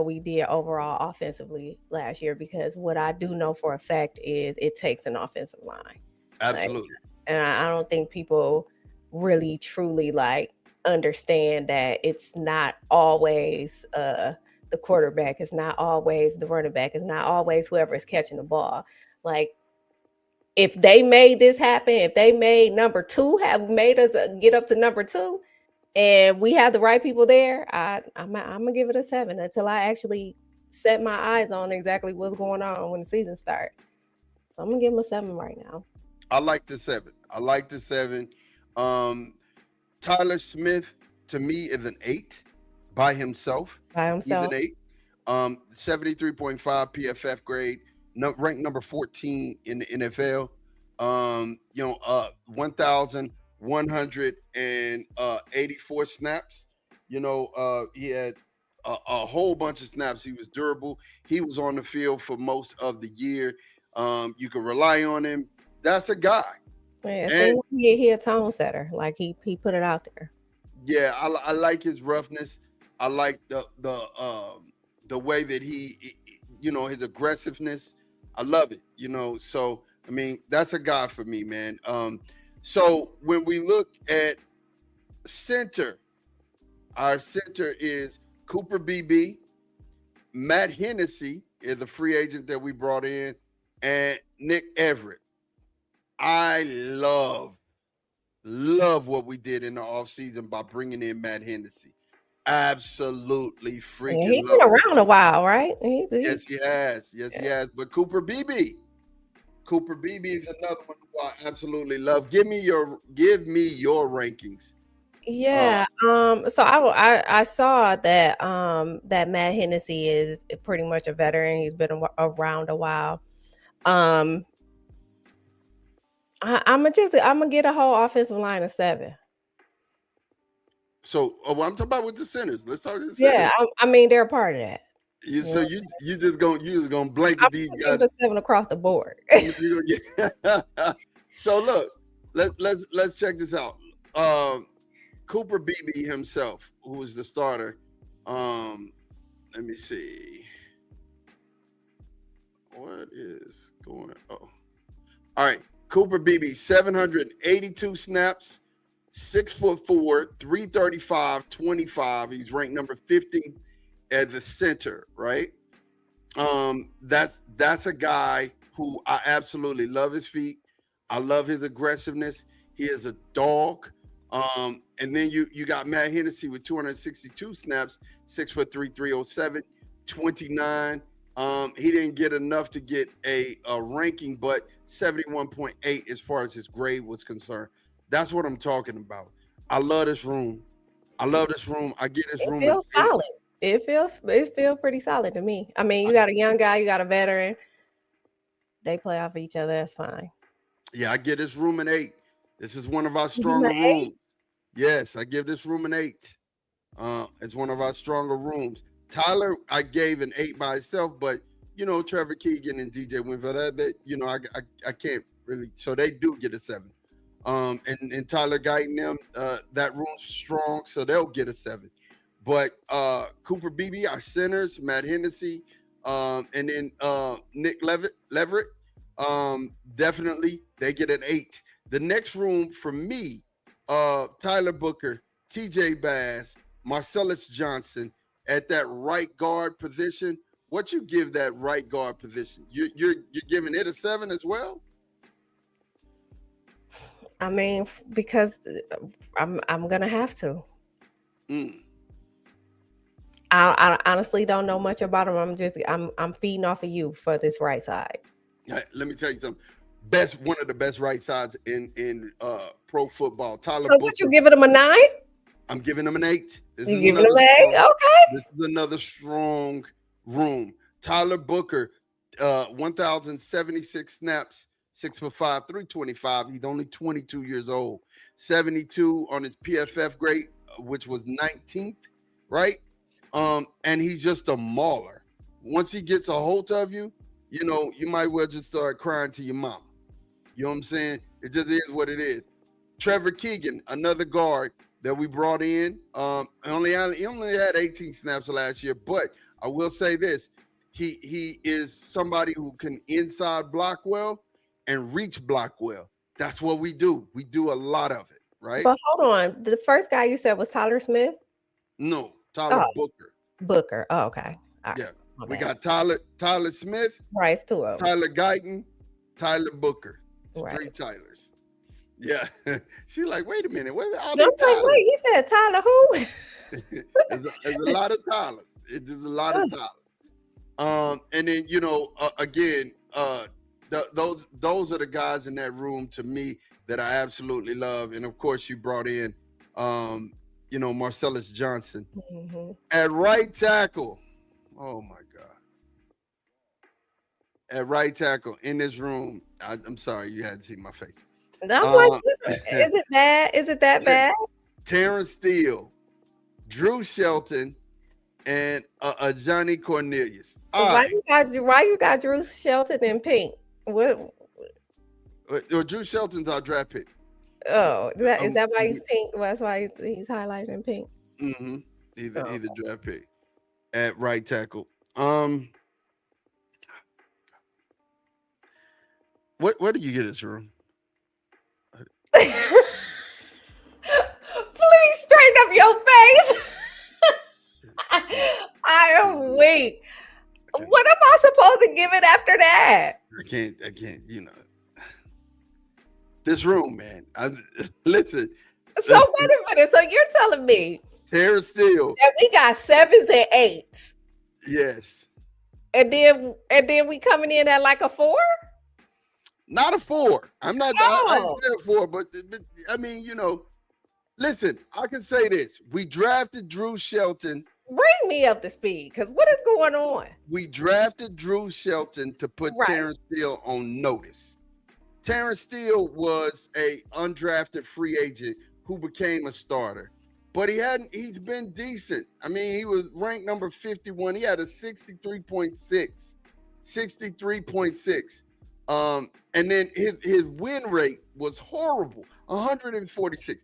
[SPEAKER 2] we did overall offensively last year, because what I do know for a fact is it takes an offensive line. Like,
[SPEAKER 1] absolutely.
[SPEAKER 2] and I don't think people really truly like understand that it's not always the quarterback, it's not always the running back, it's not always whoever is catching the ball. Like, if they made this happen, if they made number 2 have made us get up to number 2, and we have the right people there, I'm gonna give it a 7 until I actually set my eyes on exactly what's going on when the season starts. So I'm gonna give him a 7 right now.
[SPEAKER 1] I like the 7. I like the 7. Um, Tyler Smith to me is an 8 by himself.
[SPEAKER 2] By
[SPEAKER 1] He's an
[SPEAKER 2] himself.
[SPEAKER 1] 8. 73.5 PFF grade, ranked number 14 in the NFL. 1,184 snaps. He had a whole bunch of snaps. He was durable. He was on the field for most of the year. You could rely on him. That's a guy.
[SPEAKER 2] Yeah, it
[SPEAKER 1] And
[SPEAKER 2] seems he a tone setter. Like he put it out there.
[SPEAKER 1] yeah, I like his roughness. I like the way that his aggressiveness. I love it. So I mean, that's a guy for me, man. So when we look at center, our center is Cooper BB, Matt Hennessy is the free agent that we brought in, and Nick Everett. I love what we did in the offseason by bringing in Matt Hennessy. Absolutely
[SPEAKER 2] Yeah,
[SPEAKER 1] freaking
[SPEAKER 2] he's been
[SPEAKER 1] love it.
[SPEAKER 2] around a while, right?
[SPEAKER 1] Yes, he has. Yes, he has. But Cooper BB is another one who I absolutely love. Give me your rankings. Uh,
[SPEAKER 2] Yeah. So I saw that that Matt Hennessy is pretty much a veteran. He's been around a while. Um, I'm gonna get a whole offensive line of 7.
[SPEAKER 1] so I'm talking about with the centers. Let's talk to the
[SPEAKER 2] Yeah,
[SPEAKER 1] centers.
[SPEAKER 2] I mean they're a part of that.
[SPEAKER 1] You,
[SPEAKER 2] You
[SPEAKER 1] so
[SPEAKER 2] know,
[SPEAKER 1] you just gonna blanket
[SPEAKER 2] I'm
[SPEAKER 1] these
[SPEAKER 2] gonna
[SPEAKER 1] guys.
[SPEAKER 2] give it a 7 across the board.
[SPEAKER 1] You gonna get so look, let's check this out. Cooper BB himself, who is the starter. Let me see. What is going on? All right. Cooper BB, 782 snaps, 6'4", 335, 25. He's ranked number 50 at the center, right? That's a guy who I absolutely love his feet. I love his aggressiveness. He is a dog. And then you got Matt Hennessy with 262 snaps, 6'3", 307, 29. He didn't get enough to get a ranking, but 71.8 as far as his grade was concerned. That's what I'm talking about. I love this room. I get this
[SPEAKER 2] It
[SPEAKER 1] room an
[SPEAKER 2] feels
[SPEAKER 1] 8.
[SPEAKER 2] solid. It feels pretty solid to me. I mean, you got a young guy, you got a veteran. They play off each other. That's fine.
[SPEAKER 1] Yeah, I give this room an 8. This is one of our
[SPEAKER 2] You give him
[SPEAKER 1] stronger
[SPEAKER 2] an 8?
[SPEAKER 1] rooms. Yes, I give this room an 8. It's one of our stronger rooms. Tyler, I gave an 8 by itself, but Trevor Keegan and DJ Winfield, I can't really. So they do get a 7. And Tyler Guyton them, that room's strong, so they'll get a 7. But Cooper BB, our centers, Matt Hennessy, and then Nick Leverett, definitely they get an 8. The next room for me, Tyler Booker, TJ Bass, Marcellus Johnson at that right guard position. What you give that right guard position? You're giving it a 7 as well?
[SPEAKER 2] I mean, because I'm gonna have to.
[SPEAKER 1] Mm.
[SPEAKER 2] I honestly don't know much about him. I'm feeding off of you for this right side.
[SPEAKER 1] Let me tell you something. One of the best right sides in pro football. Tyler
[SPEAKER 2] So
[SPEAKER 1] Booker.
[SPEAKER 2] what, you giving him a 9?
[SPEAKER 1] I'm giving him an 8.
[SPEAKER 2] You giving him an 8? Okay.
[SPEAKER 1] This is another strong room. Tyler Booker, 1,076 snaps, 6'5", 325. He's only 22 years old. 72 on his PFF grade, which was 19th, right? And he's just a mauler. Once he gets a hold of you, you might well just start crying to your mama. You know what I'm saying? It just is what it is. Trevor Keegan, another guard that we brought in. He only had 18 snaps last year, but I will say this: he is somebody who can inside block well and reach block well. That's what we do. We do a lot of it, right?
[SPEAKER 2] But hold on, the first guy you said was Tyler Smith?
[SPEAKER 1] No, Tyler Booker.
[SPEAKER 2] Booker. Oh, okay.
[SPEAKER 1] All right. Yeah, we got Tyler Smith,
[SPEAKER 2] right, it's 2 of them.
[SPEAKER 1] Tyler Guyton, Tyler Booker.
[SPEAKER 2] Right.
[SPEAKER 1] 3 Tylers. Yeah. She's like, wait a minute. Where are
[SPEAKER 2] I'm
[SPEAKER 1] these
[SPEAKER 2] like,
[SPEAKER 1] Tylers?
[SPEAKER 2] wait, you said Tyler who?
[SPEAKER 1] There's a lot of Tylers. There's a lot of Tylers. And then, again, those are the guys in that room to me that I absolutely love. And of course, you brought in, Marcellus Johnson.
[SPEAKER 2] Mm-hmm.
[SPEAKER 1] At right tackle. Oh, my God. At right tackle in this room. I'm sorry, you had to see my face.
[SPEAKER 2] I'm like, is it bad? Is it that bad?
[SPEAKER 1] Terrence Steele, Drew Shelton, and a Johnny Cornelius. All right.
[SPEAKER 2] Why you got Drew Shelton in pink? What?
[SPEAKER 1] Well, Drew Shelton's our draft pick.
[SPEAKER 2] Oh, is
[SPEAKER 1] Um,
[SPEAKER 2] that why he's pink? That's why he's highlighted in pink.
[SPEAKER 1] mm-hmm.
[SPEAKER 2] Oh.
[SPEAKER 1] He's a draft pick at right tackle. Um, what do you get this room?
[SPEAKER 2] Please straighten up your face. I am weak. What am I supposed to give it after that?
[SPEAKER 1] I can't. This room, man. Listen.
[SPEAKER 2] So wait a minute. So you're telling me
[SPEAKER 1] Terrence Steele.
[SPEAKER 2] that we got 7s and 8s,
[SPEAKER 1] Yes.
[SPEAKER 2] and then we coming in at like a 4?
[SPEAKER 1] Not a 4. I'm not. I ain't
[SPEAKER 2] Oh.
[SPEAKER 1] saying 4, but I mean, listen. I can say this: we drafted Drew Shelton.
[SPEAKER 2] Bring me up to speed, because what is going on?
[SPEAKER 1] We drafted Drew Shelton to put
[SPEAKER 2] Right.
[SPEAKER 1] Terrence Steele on notice. Terrence Steele was a undrafted free agent who became a starter, but he's been decent. I mean, he was ranked number 51. He had a 63.6. And then his win rate was horrible, 146.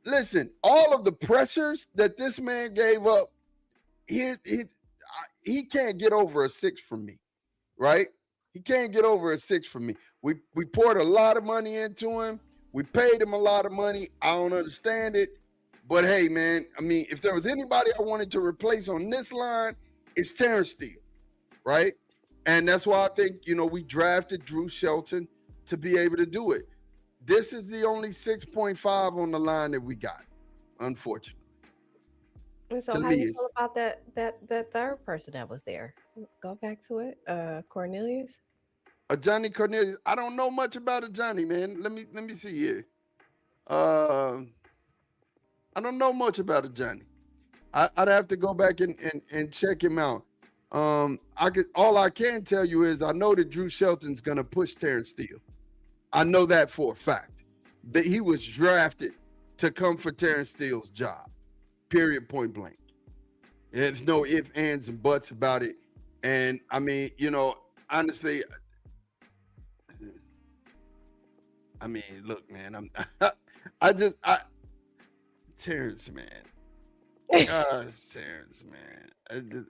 [SPEAKER 1] Listen, all of the pressures that this man gave up, he can't get over a 6 from me, right? He can't get over a 6 from me. We poured a lot of money into him. We paid him a lot of money. I don't understand it. But hey, man, I mean, if there was anybody I wanted to replace on this line, it's Terrence Steele, right? And that's why I think, we drafted Drew Shelton to be able to do it. This is the only 6.5 on the line that we got, unfortunately.
[SPEAKER 2] And so
[SPEAKER 1] To
[SPEAKER 2] how
[SPEAKER 1] me,
[SPEAKER 2] you
[SPEAKER 1] it's
[SPEAKER 2] feel about that third person that was there? Go back to it. Cornelius.
[SPEAKER 1] a Johnny Cornelius. I don't know much about a Johnny, man. Let me see here. I don't know much about a Johnny. I'd have to go back and check him out. All I can tell you is I know that Drew Shelton's gonna push Terrence Steele. I know that for a fact. That he was drafted to come for Terrence Steele's job. Period, point blank. There's no ifs, ands, and buts about it. And I mean, honestly, I mean, look, man, Terrence, man. Terrence, man.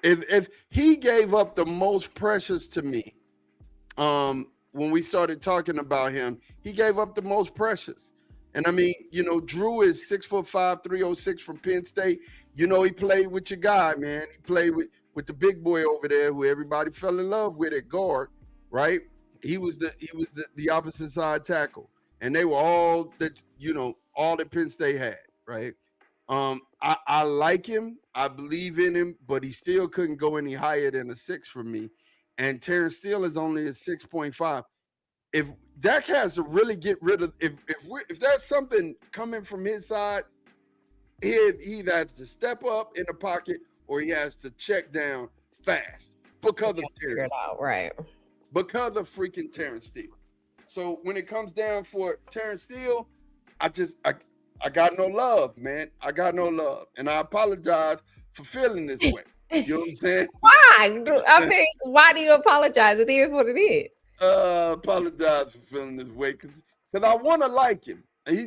[SPEAKER 1] If he gave up the most precious to me, when we started talking about him, he gave up the most precious. And I mean, Drew is 6'5", 306 from Penn State. He played with your guy, man. He played with the big boy over there who everybody fell in love with at guard, right? He was the opposite side tackle. And they were all that Penn State had, right? I like him. I believe in him, but he still couldn't go any higher than a 6 for me. And Terrence Steele is only a 6.5. If Dak has to really get rid of, if there's something coming from his side, he either has to step up in the pocket or he has to check down fast because of
[SPEAKER 2] Figure it out, right?
[SPEAKER 1] Because of freaking Terrence Steele. So when it comes down for Terrence Steele, I got no love, man. I got no love. And I apologize for feeling this way. You know what I'm saying?
[SPEAKER 2] Why? I mean, why do you apologize? It is what it is.
[SPEAKER 1] Apologize for feeling this way because I want to like him. And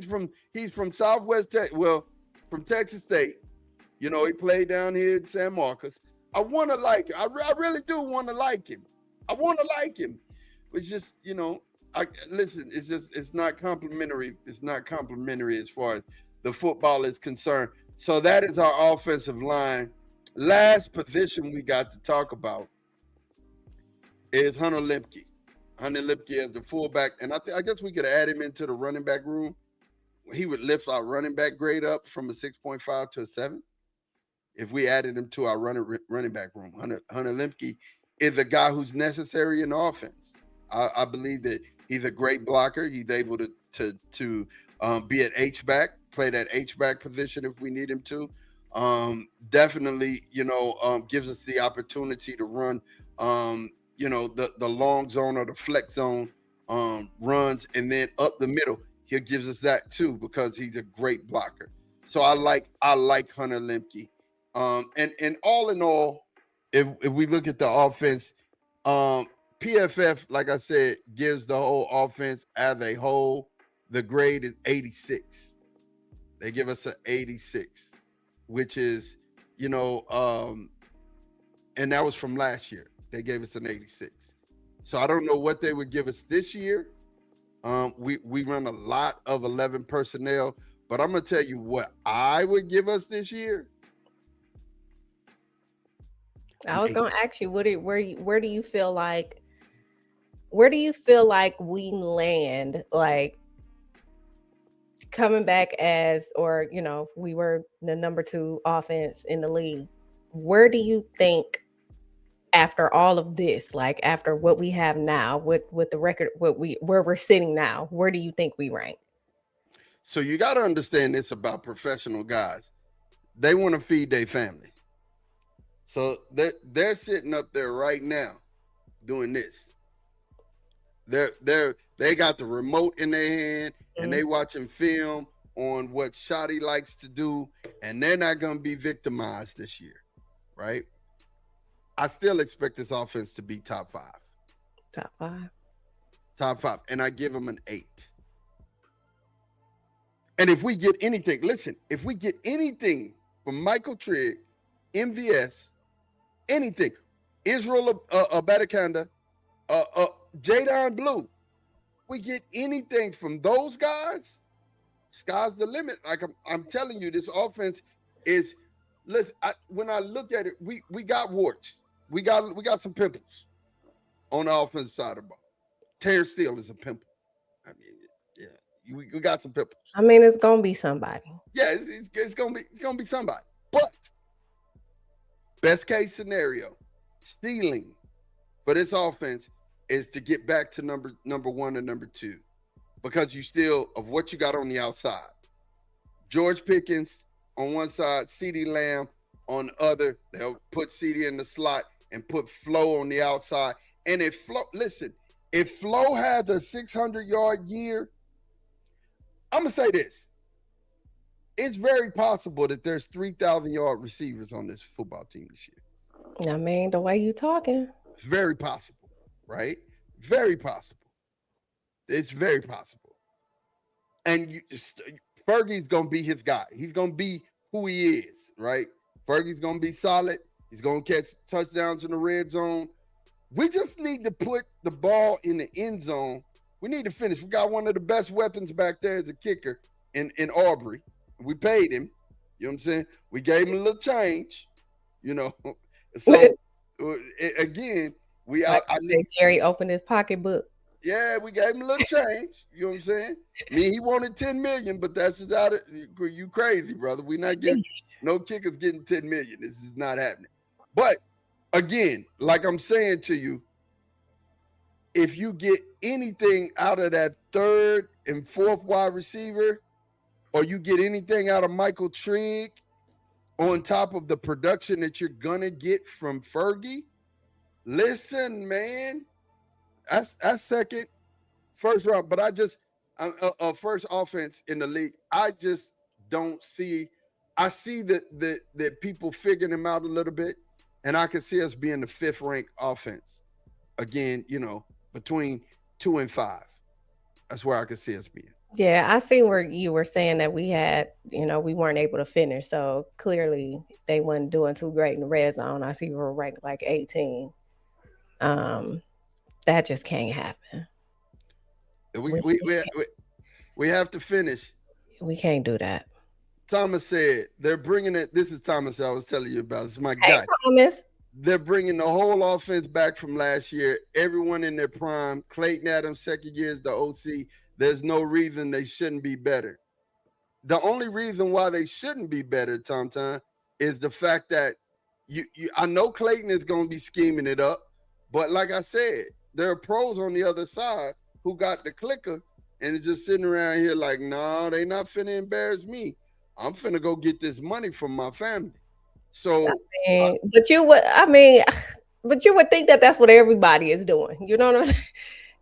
[SPEAKER 1] he's from Southwest Texas. Well, from Texas State. He played down here in San Marcos. I want to like him. I really do want to like him. I want to like him. It's just, listen, it's not complimentary. It's not complimentary as far as the football is concerned. So that is our offensive line. Last position we got to talk about is Hunter Lemke. Hunter Lemke is the fullback, and I guess we could add him into the running back room. He would lift our running back grade up from a 6.5 to a 7 if we added him to our running back room. Hunter Lemke is a guy who's necessary in offense. I believe that he's a great blocker. He's able to be an H-back, play that H-back position if we need him to. Definitely, gives us the opportunity to run, the long zone or the flex zone runs, and then up the middle, he gives us that too because he's a great blocker. So I like Hunter Lemke. And all in all, if we look at the offense, um, PFF, like I said, gives the whole offense as a whole, the grade is 86. They give us an 86, which is, you know, and that was from last year. They gave us an 86. So I don't know what they would give us this year. We run a lot of 11 personnel, but I'm gonna tell you what I would give us this year.
[SPEAKER 2] I
[SPEAKER 1] An
[SPEAKER 2] was
[SPEAKER 1] 8.
[SPEAKER 2] gonna ask you, where do you feel like we land, like coming back as, or we were the number 2 offense in the league. Where do you think, after all of this, like after what we have now with the record, where we're sitting now, where do you think we rank?
[SPEAKER 1] So you got to understand this about professional guys. They want to feed their family. So they're sitting up there right now doing this. They got the remote in their hand and they watching film on what Shotty likes to do, and they're not gonna be victimized this year, right? I still expect this offense to be top 5.
[SPEAKER 2] Top 5.
[SPEAKER 1] And I give them an 8. And if we get anything, listen, if we get anything from Michael Trigg, MVS, anything, Israel Abadakanda, Jadon Blue, we get anything from those guys, sky's the limit. Like I'm telling you, this offense is. Listen, when I look at it, we got warts, we got some pimples on the offensive side of the ball. Terrence Steele is a pimple. I mean, yeah, we got some pimples.
[SPEAKER 2] I mean, it's gonna be somebody.
[SPEAKER 1] Yeah, it's gonna be somebody. But best case scenario, stealing for this offense is to get back to number 1 and number 2, because you still of what you got on the outside. George Pickens on one side, CeeDee Lamb on the other. They'll put CeeDee in the slot and put Flo on the outside. And if Flo has a 600-yard year, I'm gonna say this: it's very possible that there's 3,000-yard receivers on this football team this year.
[SPEAKER 2] I mean, the way you talking,
[SPEAKER 1] it's very possible, right? Very possible. It's very possible. And Fergie's gonna be his guy. He's gonna be who he is, right? Fergie's gonna be solid. He's gonna catch touchdowns in the red zone. We just need to put the ball in the end zone. We need to finish. We got one of the best weapons back there as a kicker in Aubrey. We paid him. You know what I'm saying? We gave him a little change. So again, I
[SPEAKER 2] need Jerry opened his pocketbook.
[SPEAKER 1] Yeah, we gave him a little change. You know what I'm saying? I mean, he wanted 10 million, but that's just out of you crazy, brother. We're not getting no kickers getting 10 million. This is not happening. But again, like I'm saying to you, if you get anything out of that 3rd and 4th wide receiver, or you get anything out of Michael Trigg on top of the production that you're gonna get from Fergie, listen, man. That's second, first round, but a first offense in the league. I just don't see. I see that people figuring them out a little bit, and I can see us being the 5th ranked offense again. Between 2 and 5. That's where I can see us being.
[SPEAKER 2] Yeah, I see where you were saying that we had, we weren't able to finish. So clearly they wasn't doing too great in the red zone. I see we're ranked like 18. That just can't happen.
[SPEAKER 1] We have to finish.
[SPEAKER 2] We can't do that.
[SPEAKER 1] Thomas said they're bringing it. This is Thomas I was telling you about. This is my guy.
[SPEAKER 2] Thomas.
[SPEAKER 1] They're bringing the whole offense back from last year. Everyone in their prime. Clayton Adams, second year is the OC. There's no reason they shouldn't be better. The only reason why they shouldn't be better, Tom, is the fact that I know Clayton is going to be scheming it up, but like I said, there are pros on the other side who got the clicker and is just sitting around here like, no, they not finna embarrass me. I'm finna go get this money from my family. So,
[SPEAKER 2] but you would think that that's what everybody is doing. You know what I'm saying?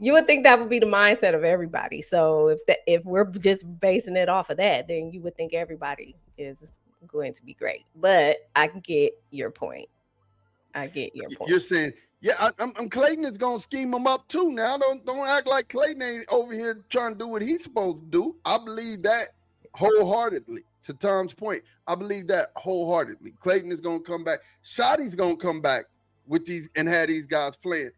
[SPEAKER 2] You would think that would be the mindset of everybody. So if we're just basing it off of that, then you would think everybody is going to be great. But I get your point. I get your point.
[SPEAKER 1] You're saying, yeah, I'm Clayton is gonna scheme him up too. Now, don't act like Clayton ain't over here trying to do what he's supposed to do. I believe that wholeheartedly. To Tom's point, I believe that wholeheartedly. Clayton is gonna come back. Shotty's gonna come back with these and have these guys playing.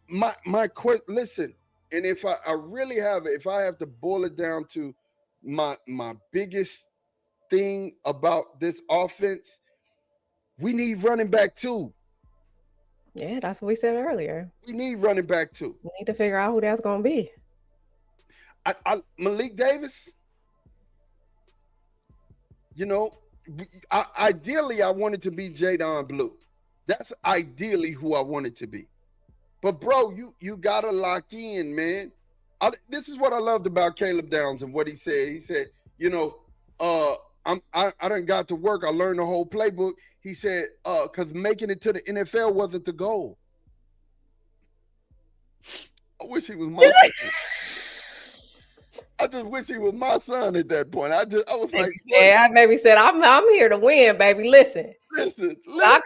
[SPEAKER 1] My question, listen, and if I really have it, if I have to boil it down to my biggest thing about this offense, we need running back too.
[SPEAKER 2] Yeah, that's what we said earlier.
[SPEAKER 1] We need running back too.
[SPEAKER 2] We need to figure out who that's going to be.
[SPEAKER 1] Malik Davis, you know, ideally I wanted to be Jadon Blue. That's ideally who I wanted to be. But bro, you gotta lock in, man. This is what I loved about Caleb Downs and what he said. He said, you know, I done got to work. I learned the whole playbook. He said, because making it to the NFL wasn't the goal. I wish he was my son. I just wish he was my son at that point. I was like,
[SPEAKER 2] I maybe said, I'm here to win, baby. Listen. I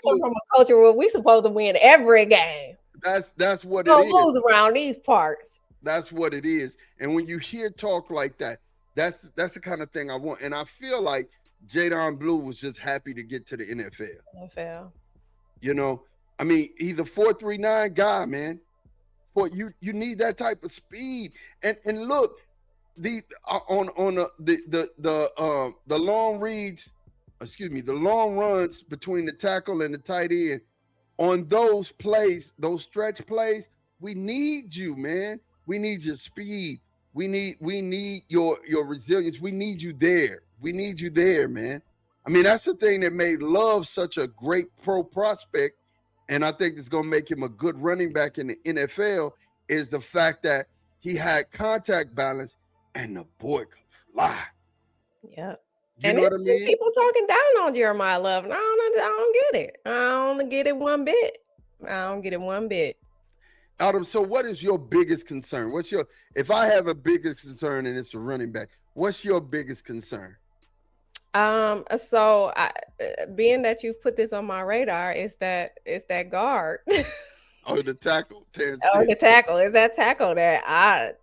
[SPEAKER 2] come from a culture where we supposed to win every game.
[SPEAKER 1] That's what it
[SPEAKER 2] don't
[SPEAKER 1] is.
[SPEAKER 2] Lose around these parts.
[SPEAKER 1] That's what it is. And when you hear talk like that, that's the kind of thing I want. And I feel like Jadon Blue was just happy to get to the NFL. You know, I mean, he's a 4.39 guy, man. For you need that type of speed. And look, the long reads, the long runs between the tackle and the tight end. On those plays, those stretch plays, we need you, man. We need your speed. We need your resilience. We need you there. We need you there, man. I mean, that's the thing that made Love such a great pro prospect, and I think it's going to make him a good running back in the NFL, is the fact that he had contact balance and the boy could fly.
[SPEAKER 2] Yep.
[SPEAKER 1] You know what I mean?
[SPEAKER 2] People talking down on Jeremiah Love, and I don't get it. I don't get it one bit. I don't get it one bit.
[SPEAKER 1] Adam, so what is your biggest concern? If I have a biggest concern and it's the running back, what's your biggest concern?
[SPEAKER 2] So being that you put this on my radar, it's that guard.
[SPEAKER 1] Oh, the tackle.
[SPEAKER 2] The tackle. It's that tackle that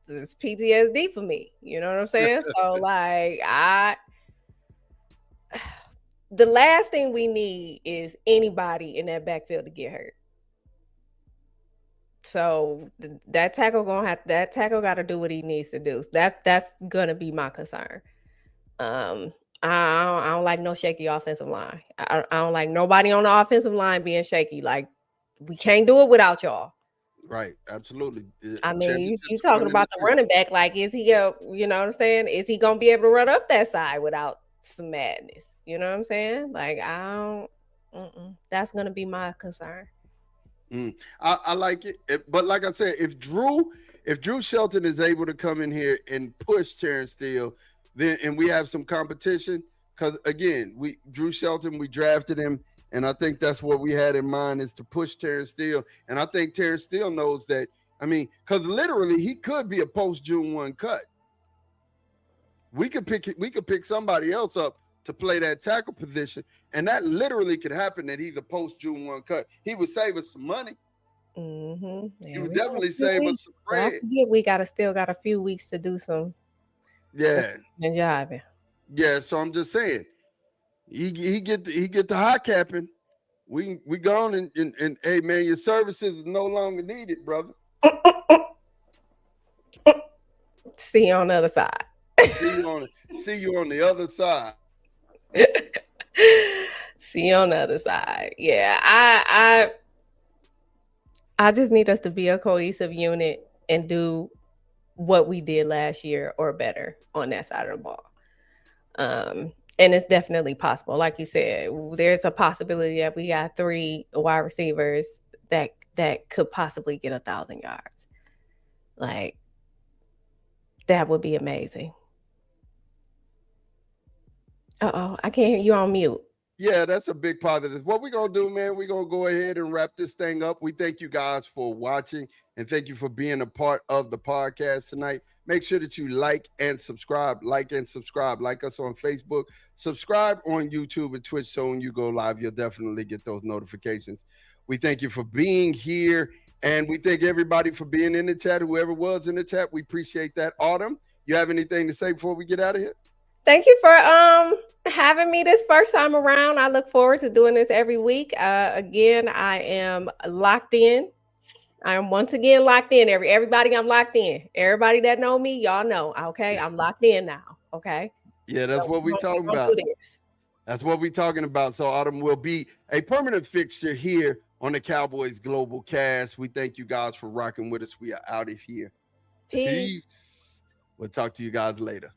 [SPEAKER 2] it's PTSD for me. You know what I'm saying? So like the last thing we need is anybody in that backfield to get hurt. So that tackle got to do what he needs to do. That's gonna be my concern. I don't like no shaky offensive line. I don't like nobody on the offensive line being shaky. Like, we can't do it without y'all.
[SPEAKER 1] Right, absolutely.
[SPEAKER 2] I mean, you talking about the running back. Like, is he you know what I'm saying? Is he gonna be able to run up that side without some madness? You know what I'm saying? Like, that's gonna be my concern.
[SPEAKER 1] I like it, but like I said, if Drew Shelton is able to come in here and push Terrence Steele, then and we have some competition, because again, Drew Shelton, we drafted him, and I think that's what we had in mind, is to push Terrence Steele. And I think Terrence Steele knows that. I mean, because literally he could be a post June 1 cut. We could pick somebody else up to play that tackle position, and that literally could happen, that he's a post June 1 cut. He would save us some money.
[SPEAKER 2] Mm-hmm.
[SPEAKER 1] He would definitely save us some bread.
[SPEAKER 2] We still got a few weeks to do some. Jiving.
[SPEAKER 1] Yeah, so I'm just saying, he get the high capping. We gone and hey man, your services is no longer needed, brother.
[SPEAKER 2] See you on the other side.
[SPEAKER 1] See you on the other side.
[SPEAKER 2] See you on the other side. Yeah, I just need us to be a cohesive unit and do what we did last year or better on that side of the ball. And it's definitely possible. Like you said, there's a possibility that we got 3 wide receivers that could possibly get 1,000 yards. Like, that would be amazing. I can't hear you on mute.
[SPEAKER 1] Yeah, that's a big positive. What we're gonna do, man, we're gonna go ahead and wrap this thing up. We thank you guys for watching and thank you for being a part of the podcast tonight. Make sure that you like and subscribe, like and subscribe, like us on Facebook, subscribe on YouTube and Twitch. So when you go live, you'll definitely get those notifications. We thank you for being here, and we thank everybody for being in the chat. Whoever was in the chat, we appreciate that. Autumn, you have anything to say before we get out of here?
[SPEAKER 2] Thank you for having me this first time around. I look forward to doing this every week. Again, I am locked in. I am once again locked in. Everybody, I'm locked in. Everybody that know me, y'all know. Okay, I'm locked in now. Okay.
[SPEAKER 1] Yeah,
[SPEAKER 2] So
[SPEAKER 1] that's what we
[SPEAKER 2] we're
[SPEAKER 1] talking
[SPEAKER 2] gonna
[SPEAKER 1] about.
[SPEAKER 2] do this.
[SPEAKER 1] That's what we're talking about. So Autumn will be a permanent fixture here on the Cowboys Global Cast. We thank you guys for rocking with us. We are out of here.
[SPEAKER 2] Peace.
[SPEAKER 1] Peace. We'll talk to you guys later.